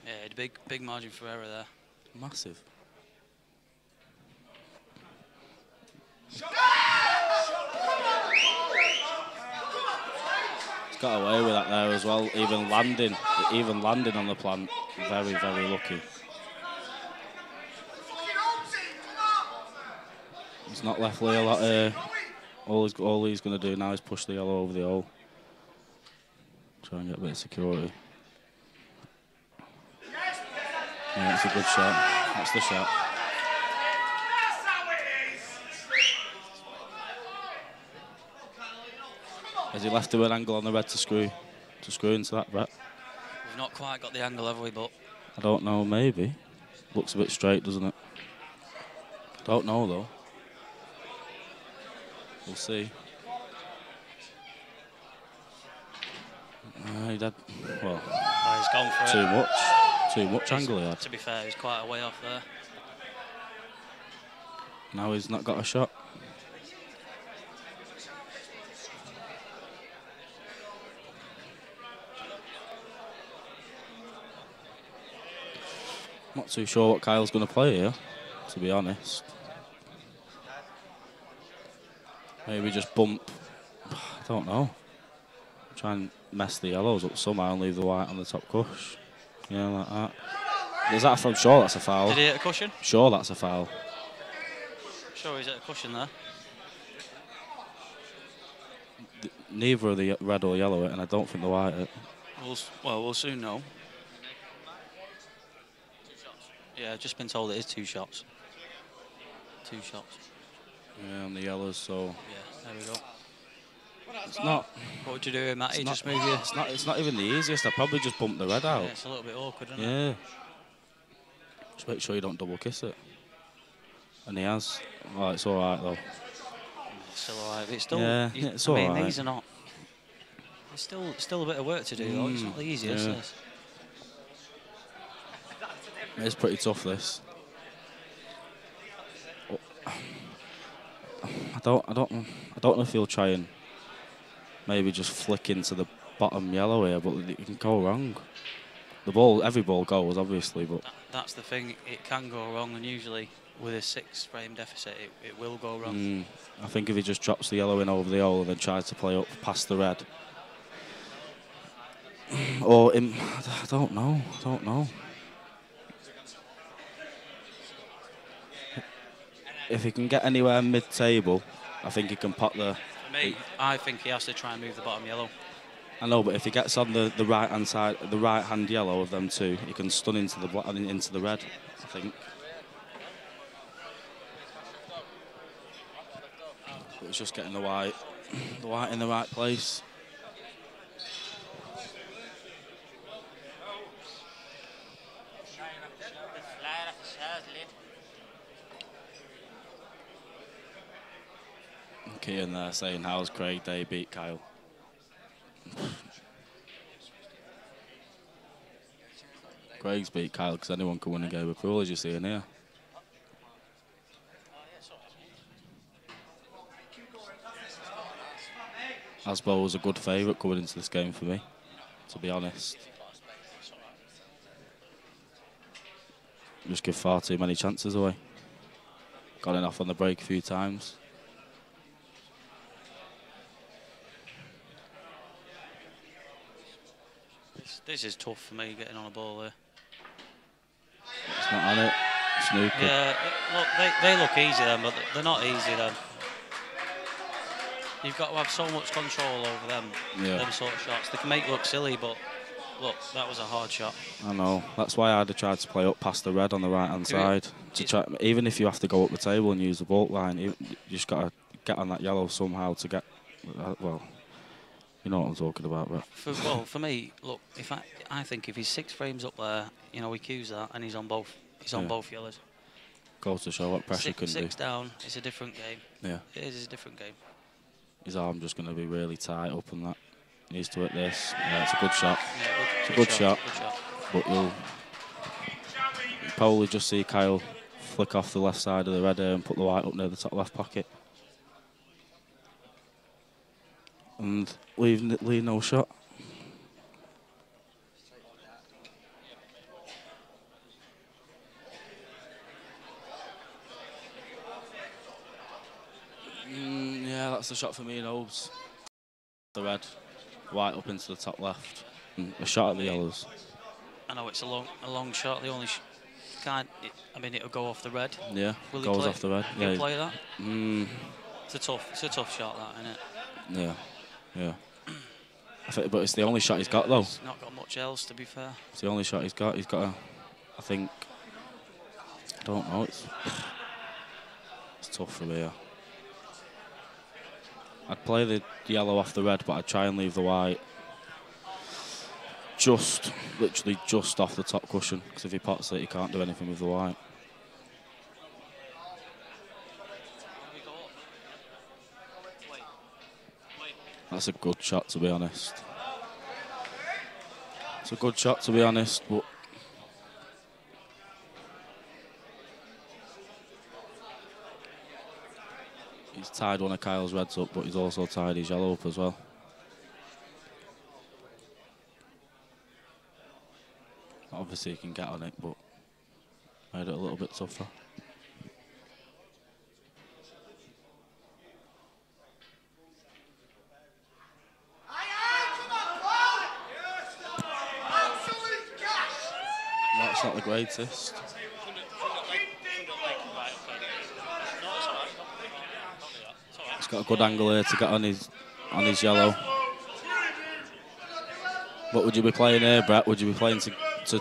Yeah, big margin for error there. Massive. He's got away with that there as well. Even landing on the plant, very, very lucky. He's not left Lee a lot here. All he's going to do now is push the yellow over the hole. Try and get a bit of security. Yeah, that's a good shot. That's the shot. Has he left him an angle on the red to screw into that, Brett? We've not quite got the angle, have we, but... I don't know, maybe. Looks a bit straight, doesn't it? Don't know, though. We'll see. He did, well... Oh, he's gone for too it. much. Too much angle he had. To be fair, he's quite a way off there. Now he's not got a shot. Not too sure what Kyle's going to play here, to be honest. Maybe just bump. I don't know. Try and mess the yellows up somehow and leave the white on the top cush. Yeah, like that. Is that from? Sure, that's a foul. Did he hit a cushion? Sure, that's a foul. Sure, he's hit a cushion there. Neither of the red or yellow hit, and I don't think the white hit. We'll soon know. Yeah, I've just been told it is 2 shots. 2 shots. Yeah, on the yellows, so... Yeah, there we go. It's not... What would you do, Matty? Just move you... It's not even the easiest. I'd probably just bump the red out. Yeah, it's a little bit awkward, isn't it? Yeah. Just make sure you don't double kiss it. And he has. Well, it's all right, though. It's still all right. It's still... Yeah, it's all right. These are not... There's still a bit of work to do, though. It's not the easiest, yeah. This. It's pretty tough, this. I don't know if he'll try and maybe just flick into the bottom yellow here, but it can go wrong. Every ball goes, obviously, but that's the thing. It can go wrong, and usually with a 6-frame deficit, it will go wrong. I think if he just drops the yellow in over the hole and then tries to play up past the red, or I don't know. If he can get anywhere mid-table, I think he can pot the... For me, I think he has to try and move the bottom yellow. I know, but if he gets on the right-hand side, the right-hand yellow of them two, he can stun into the black and into the red, I think. But it's just getting the white in the right place. Ian there saying, how's Craig Day beat Kyle? Craig's beat Kyle because anyone can win a game of pool, as you see in here. Asbo was a good favourite coming into this game for me, to be honest. Just give far too many chances away. Got it off on the break a few times. This is tough for me, getting on a ball there. It's not on it. Snooker. Yeah, look, they look easy then, but they're not easy then. You've got to have so much control over them, them sort of shots. They can make it look silly, but look, that was a hard shot. I know. That's why I'd have tried to play up past the red on the right-hand side. To try, even if you have to go up the table and use the baulk line, you just got to get on that yellow somehow to get, well, you know what I'm talking about. But for me, look, I think if he's 6 frames up there, you know, he cues that and he's on both. He's on both yellows. Goes to show what pressure can do. 6 down, it's a different game. Yeah. It is a different game. His arm just going to be really tight up and that. Needs to hit this. Yeah, it's a good shot. Yeah, it's a good shot. But you'll probably just see Kyle flick off the left side of the red and put the white up near the top left pocket. And leave no shot. Yeah, that's the shot for me and Obes. The red, white up into the top left. And a shot at the yellows. I know it's a long shot. The only can't. I mean, it'll go off the red. Yeah, goes off the red. Will he play that? It's a tough shot, that, isn't it? Yeah. But it's the only shot he's got, though. He's not got much else, to be fair. It's the only shot he's got. He's got a, I think, I don't know. It's tough from here. I'd play the yellow off the red, but I'd try and leave the white literally just off the top cushion, because if he pots it, he can't do anything with the white. That's a good shot, to be honest. It's a good shot, to be honest, but he's tied one of Kyle's reds up, but he's also tied his yellow up as well. Obviously, he can get on it, but made it a little bit tougher. That's not the greatest. He's got a good angle here to get on his yellow. What would you be playing here, Brett? Would you be playing to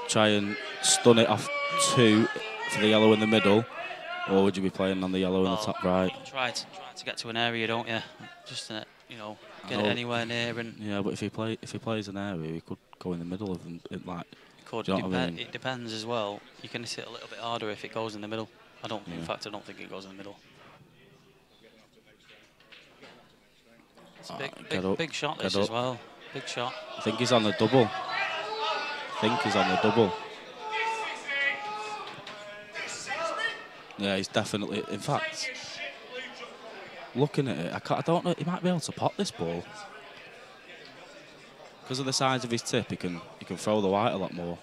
try and stun it off 2 for the yellow in the middle, or would you be playing on the yellow in the top right? Try to get to an area, don't you? Just get it anywhere near. And yeah, but if he plays an area, he could go in the middle of them. It depends as well. You can hit it a little bit harder if it goes in the middle. In fact, I don't think it goes in the middle. It's a big shot this as well. Big shot. I think he's on the double. Yeah, he's definitely. In fact, looking at it, I don't know. He might be able to pot this ball because of the size of his tip. He can throw the white a lot more.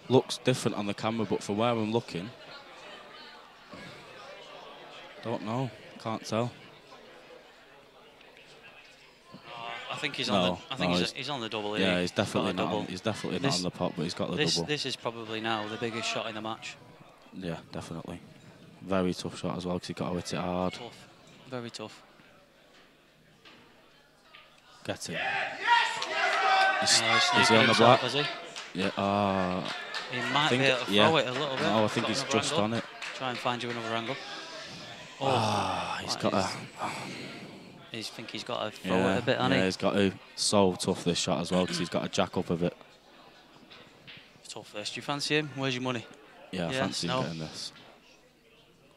Looks different on the camera, but from where I'm looking, don't know. Can't tell. I think he's on the. He's on the double here. Yeah, he's definitely not. He's definitely not on the pot, but he's got the double. This is probably now the biggest shot in the match. Yeah, definitely. Very tough shot as well, because he's got to hit it hard. Tough, very tough. Get it. Is he on the black? Is he? Yeah. He might be able to throw it a little bit. No, I think he's just on it. Try and find you another angle. He's got a. I think he's got to throw it a bit, hasn't he? Yeah, he's got to. So tough this shot as well, because he's got to jack up a bit. Tough this. Do you fancy him? Where's your money? Yeah, I fancy him getting this.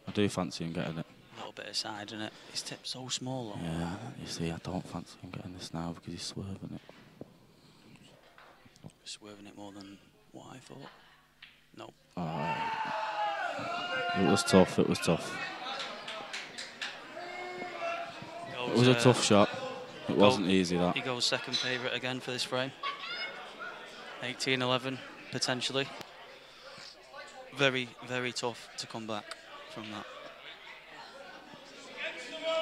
I do fancy him getting it. A little bit aside, isn't it? His tip's so small, though. Yeah, you see, I don't fancy him getting this now because he's swerving it. Swerving it more than what I thought. No. It was tough. It was tough. It was a tough shot. It wasn't easy, that. He goes second favourite again for this frame. 18-11, potentially. Very, very tough to come back from that.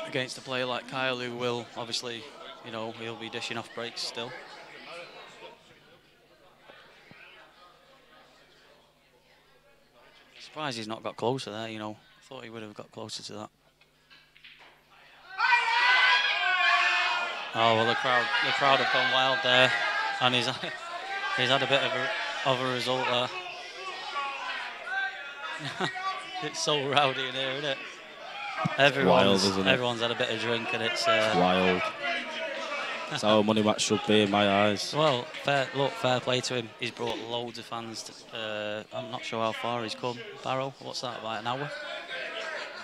Against a player like Kyle, who will, obviously, you know, he'll be dishing off breaks still. Surprised he's not got closer there, you know. I thought he would have got closer to that. Oh, well, the crowd have gone wild there, and he's had a bit of a result there. It's so rowdy in here, isn't it? Everyone's had a bit of drink, and it's wild. That's how a money match should be in my eyes. Well, fair play to him. He's brought loads of fans. I'm not sure how far he's come. Barrow, what's that? About an hour?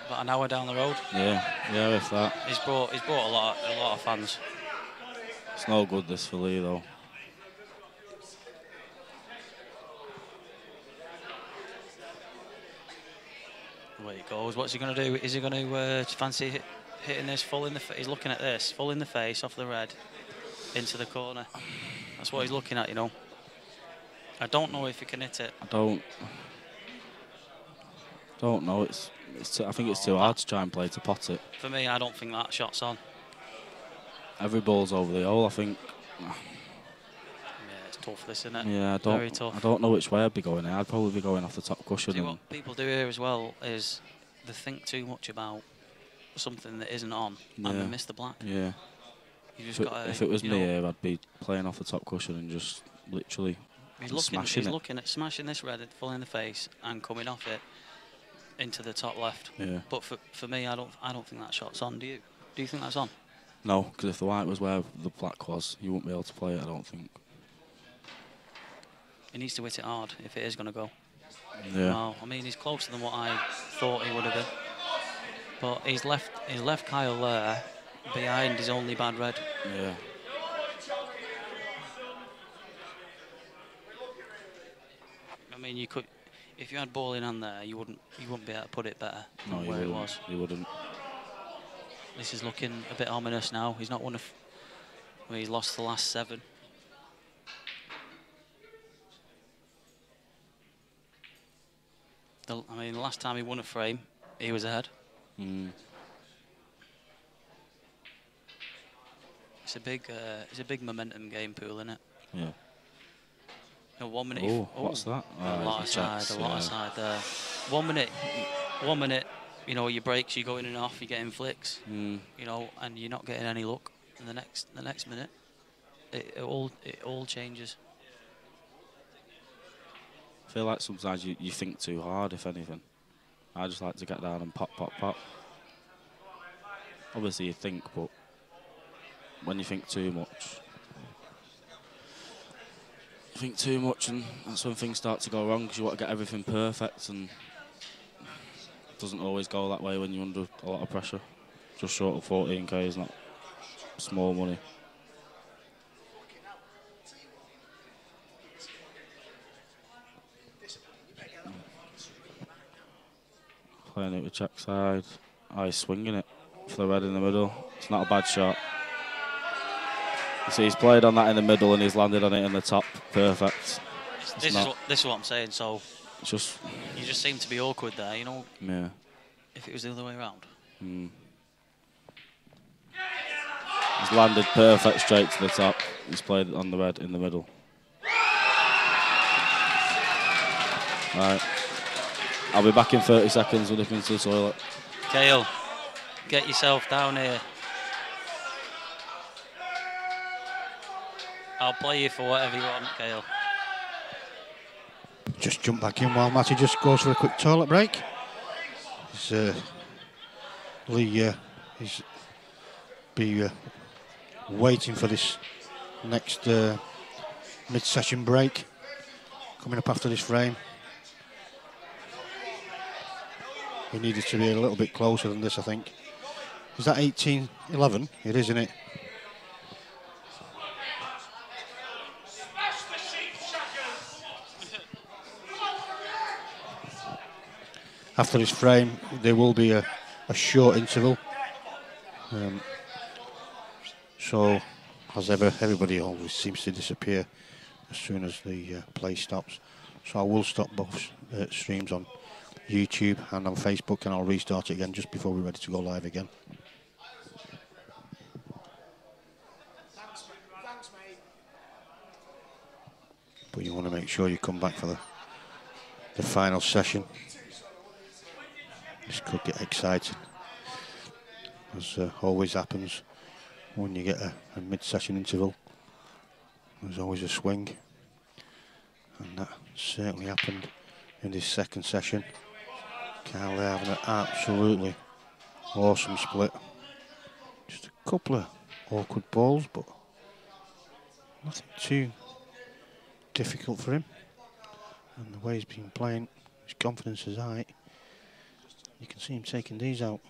About an hour down the road. Yeah, if that. He's brought a lot of fans. It's no good, this for Lee, though. Away it goes. What's he going to do? Is he going to fancy hitting this full in the face? He's looking at this, full in the face, off the red, into the corner. That's what he's looking at, you know. I don't know if he can hit it. I don't know. I think it's too hard to try and play to pot it. For me, I don't think that shot's on. Every ball's over the hole, I think. Yeah, it's tough, this, isn't it? Yeah, Very tough. I don't know which way I'd be going. I'd probably be going off the top cushion. See, what people do here as well is they think too much about something that isn't on, and they miss the black. Yeah. You just if it was me here, I'd be playing off the top cushion and just literally smashing it. He's looking at smashing this red full in the face and coming off it into the top left. Yeah. But for me, I don't think that shot's on. Do you? Do you think that's on? No, because if the white was where the black was, you wouldn't be able to play it, I don't think. He needs to hit it hard if it is going to go. Yeah. Well, I mean, he's closer than what I thought he would have been. But he's left Kyle there behind his only bad red. Yeah. I mean, you could, if you had ball in hand there, you wouldn't be able to put it better than where it was. You wouldn't. This is looking a bit ominous now. He's not won he's lost the last 7. I mean, the last time he won a frame, he was ahead. It's a big momentum game pool, isn't it? Yeah. No, 1 minute. Oh, what's that? A lot of side there. 1 minute. 1 minute. You know, your breaks, you go in and off, you get in flicks. You know, and you're not getting any luck. And the next minute, it all changes. I feel like sometimes you think too hard, if anything. I just like to get down and pop, pop, pop. Obviously you think, but when you think too much, and that's when things start to go wrong, because you want to get everything perfect, and it doesn't always go that way when you're under a lot of pressure. Just short of 14k is not small money. Playing it with check side. He's swinging it for the red in the middle. It's not a bad shot. You see, he's played on that in the middle and he's landed on it in the top. Perfect. This is what I'm saying. So it's just, you just seem to be awkward there, you know. Yeah. If it was the other way around. He's landed perfect straight to the top. He's played on the red in the middle. Right. I'll be back in 30 seconds. We'll dip into the toilet. Kale, get yourself down here. I'll play you for whatever you want, Kale. Just jump back in while Matty just goes for a quick toilet break. Lee is waiting for this next mid-session break coming up after this frame. We needed to be a little bit closer than this, I think. Is that 18-11? It is, isn't it? after this frame, there will be a short interval. So, as ever, everybody always seems to disappear as soon as the play stops. So I will stop both streams on YouTube and on Facebook, and I'll restart it again just before we're ready to go live again. But you want to make sure you come back for the final session. This could get exciting, as always happens when you get a mid-session interval. There's always a swing, and that certainly happened in this second session. Kyle there having an absolutely awesome split. Just a couple of awkward balls, but nothing too difficult for him. And the way he's been playing, his confidence is high. You can see him taking these out.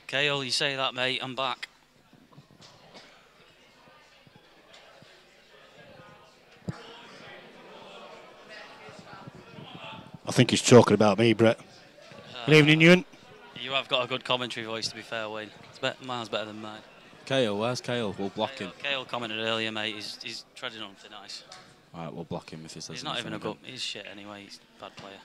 Kale, you say that, mate. I'm back. I think he's talking about me, Brett. Good evening, Ewan. You have got a good commentary voice, to be fair, Wayne. It's miles better than mine. Kale, where's Kale? We'll block him. Kale commented earlier, mate. He's treading on thin ice. All right, we'll block him if he says he's not even a good. He's shit anyway. He's a bad player.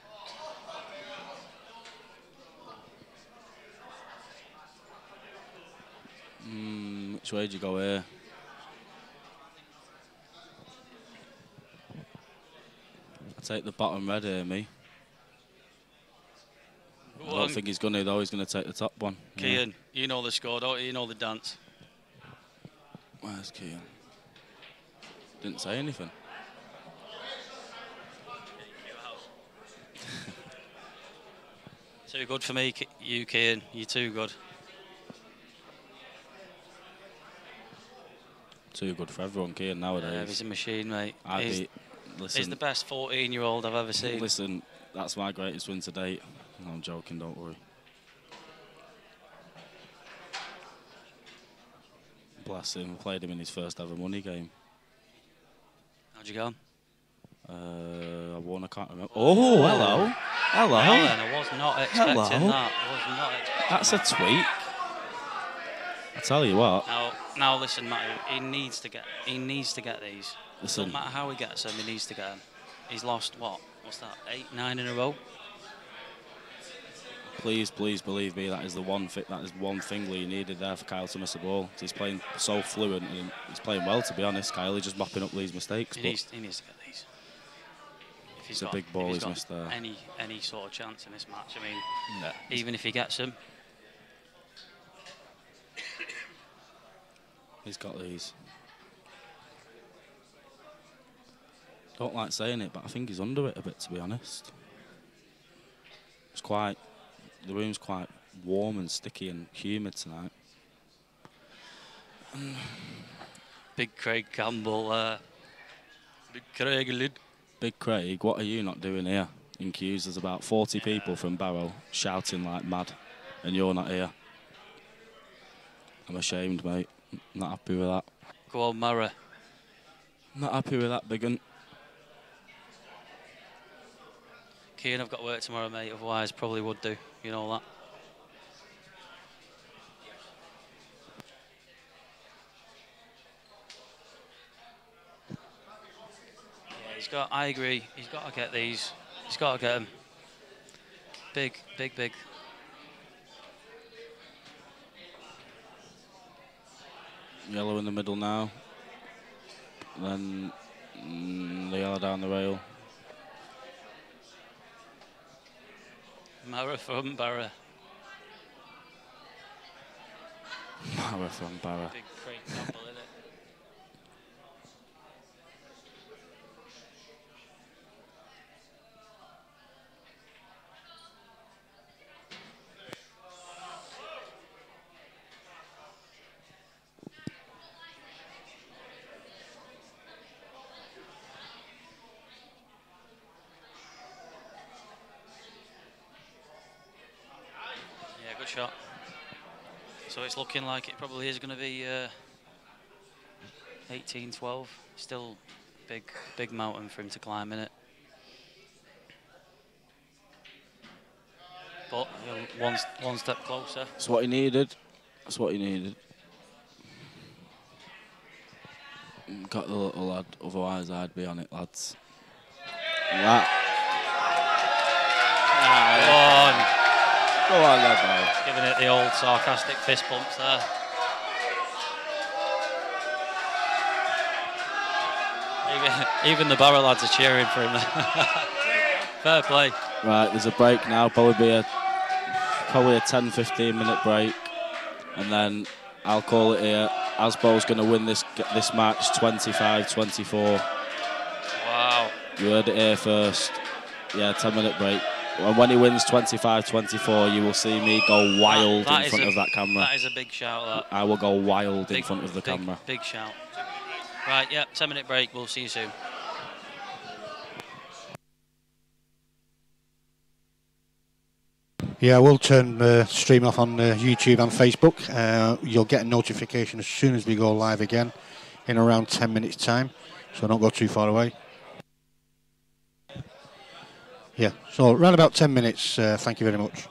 Which way do you go here? I take the bottom red here, me. I don't think he's going to, though. He's going to take the top one. Kean, you know the score, don't you? You know the dance. Where's Kean? Didn't say anything. Too good for me, you, Kean. You're too good. Too good for everyone, Kean, nowadays. Yeah, he's a machine, mate. Listen, he's the best 14-year-old I've ever seen. Listen, that's my greatest win to date. No, I'm joking, don't worry. Bless him, I played him in his first ever money game. How'd you go on? I won, I can't remember. Oh, hello. Hello. Then, I was not expecting that. I was not expecting That's a tweak. I tell you what. Now listen, Matty, he needs to get these. Listen. No matter how he gets them, he needs to get them. He's lost what? What's that? 8, 9 in a row. Please believe me, that is one thing we needed there for Kyle to miss a ball. He's playing so fluent and he's playing well, to be honest. Kyle, he's just mopping up these mistakes. He needs to get these. If it's a big ball he's missed there. Any sort of chance in this match, I mean, even if he gets them. He's got these. Don't like saying it, but I think he's under it a bit, to be honest. The room's quite warm and sticky and humid tonight. Big Craig Campbell, Big Craig lid. Big Craig, what are you not doing here? In queues, there's about 40 people from Barrow shouting like mad, and you're not here. I'm ashamed, mate. Not happy with that. Go on, Mara. Not happy with that, big un. Kean, I've got work tomorrow, mate. Otherwise, probably would do. You know that. Yeah, I agree. He's got to get these. He's got to get them. Big. Yellow in the middle now. Then the yellow down the rail. Mara from Barra. Mara from Barra. Big preamble, isn't it? Yeah, good shot. So it's looking like it probably is going to be 18-12. Still big mountain for him to climb in it. But one step closer. That's what he needed. That's what he needed. Got the little lad, otherwise I'd be on it, lads. That. Go on, lad. Giving it the old sarcastic fist bumps there. Even the Barra lads are cheering for him. Fair play. Right, there's a break now. Probably a 10-15 minute break, and then I'll call it here. Asbo's going to win this match 25-24. Wow. You heard it here first. Yeah, 10-minute break. And when he wins 25-24, you will see me go wild in front of that camera. That is a big shout, that. I will go wild in front of the camera. Big shout. Right, yeah, 10-minute break. We'll see you soon. Yeah, we'll turn the stream off on YouTube and Facebook. You'll get a notification as soon as we go live again in around 10 minutes time, so don't go too far away. Yeah, so around about 10 minutes. Thank you very much.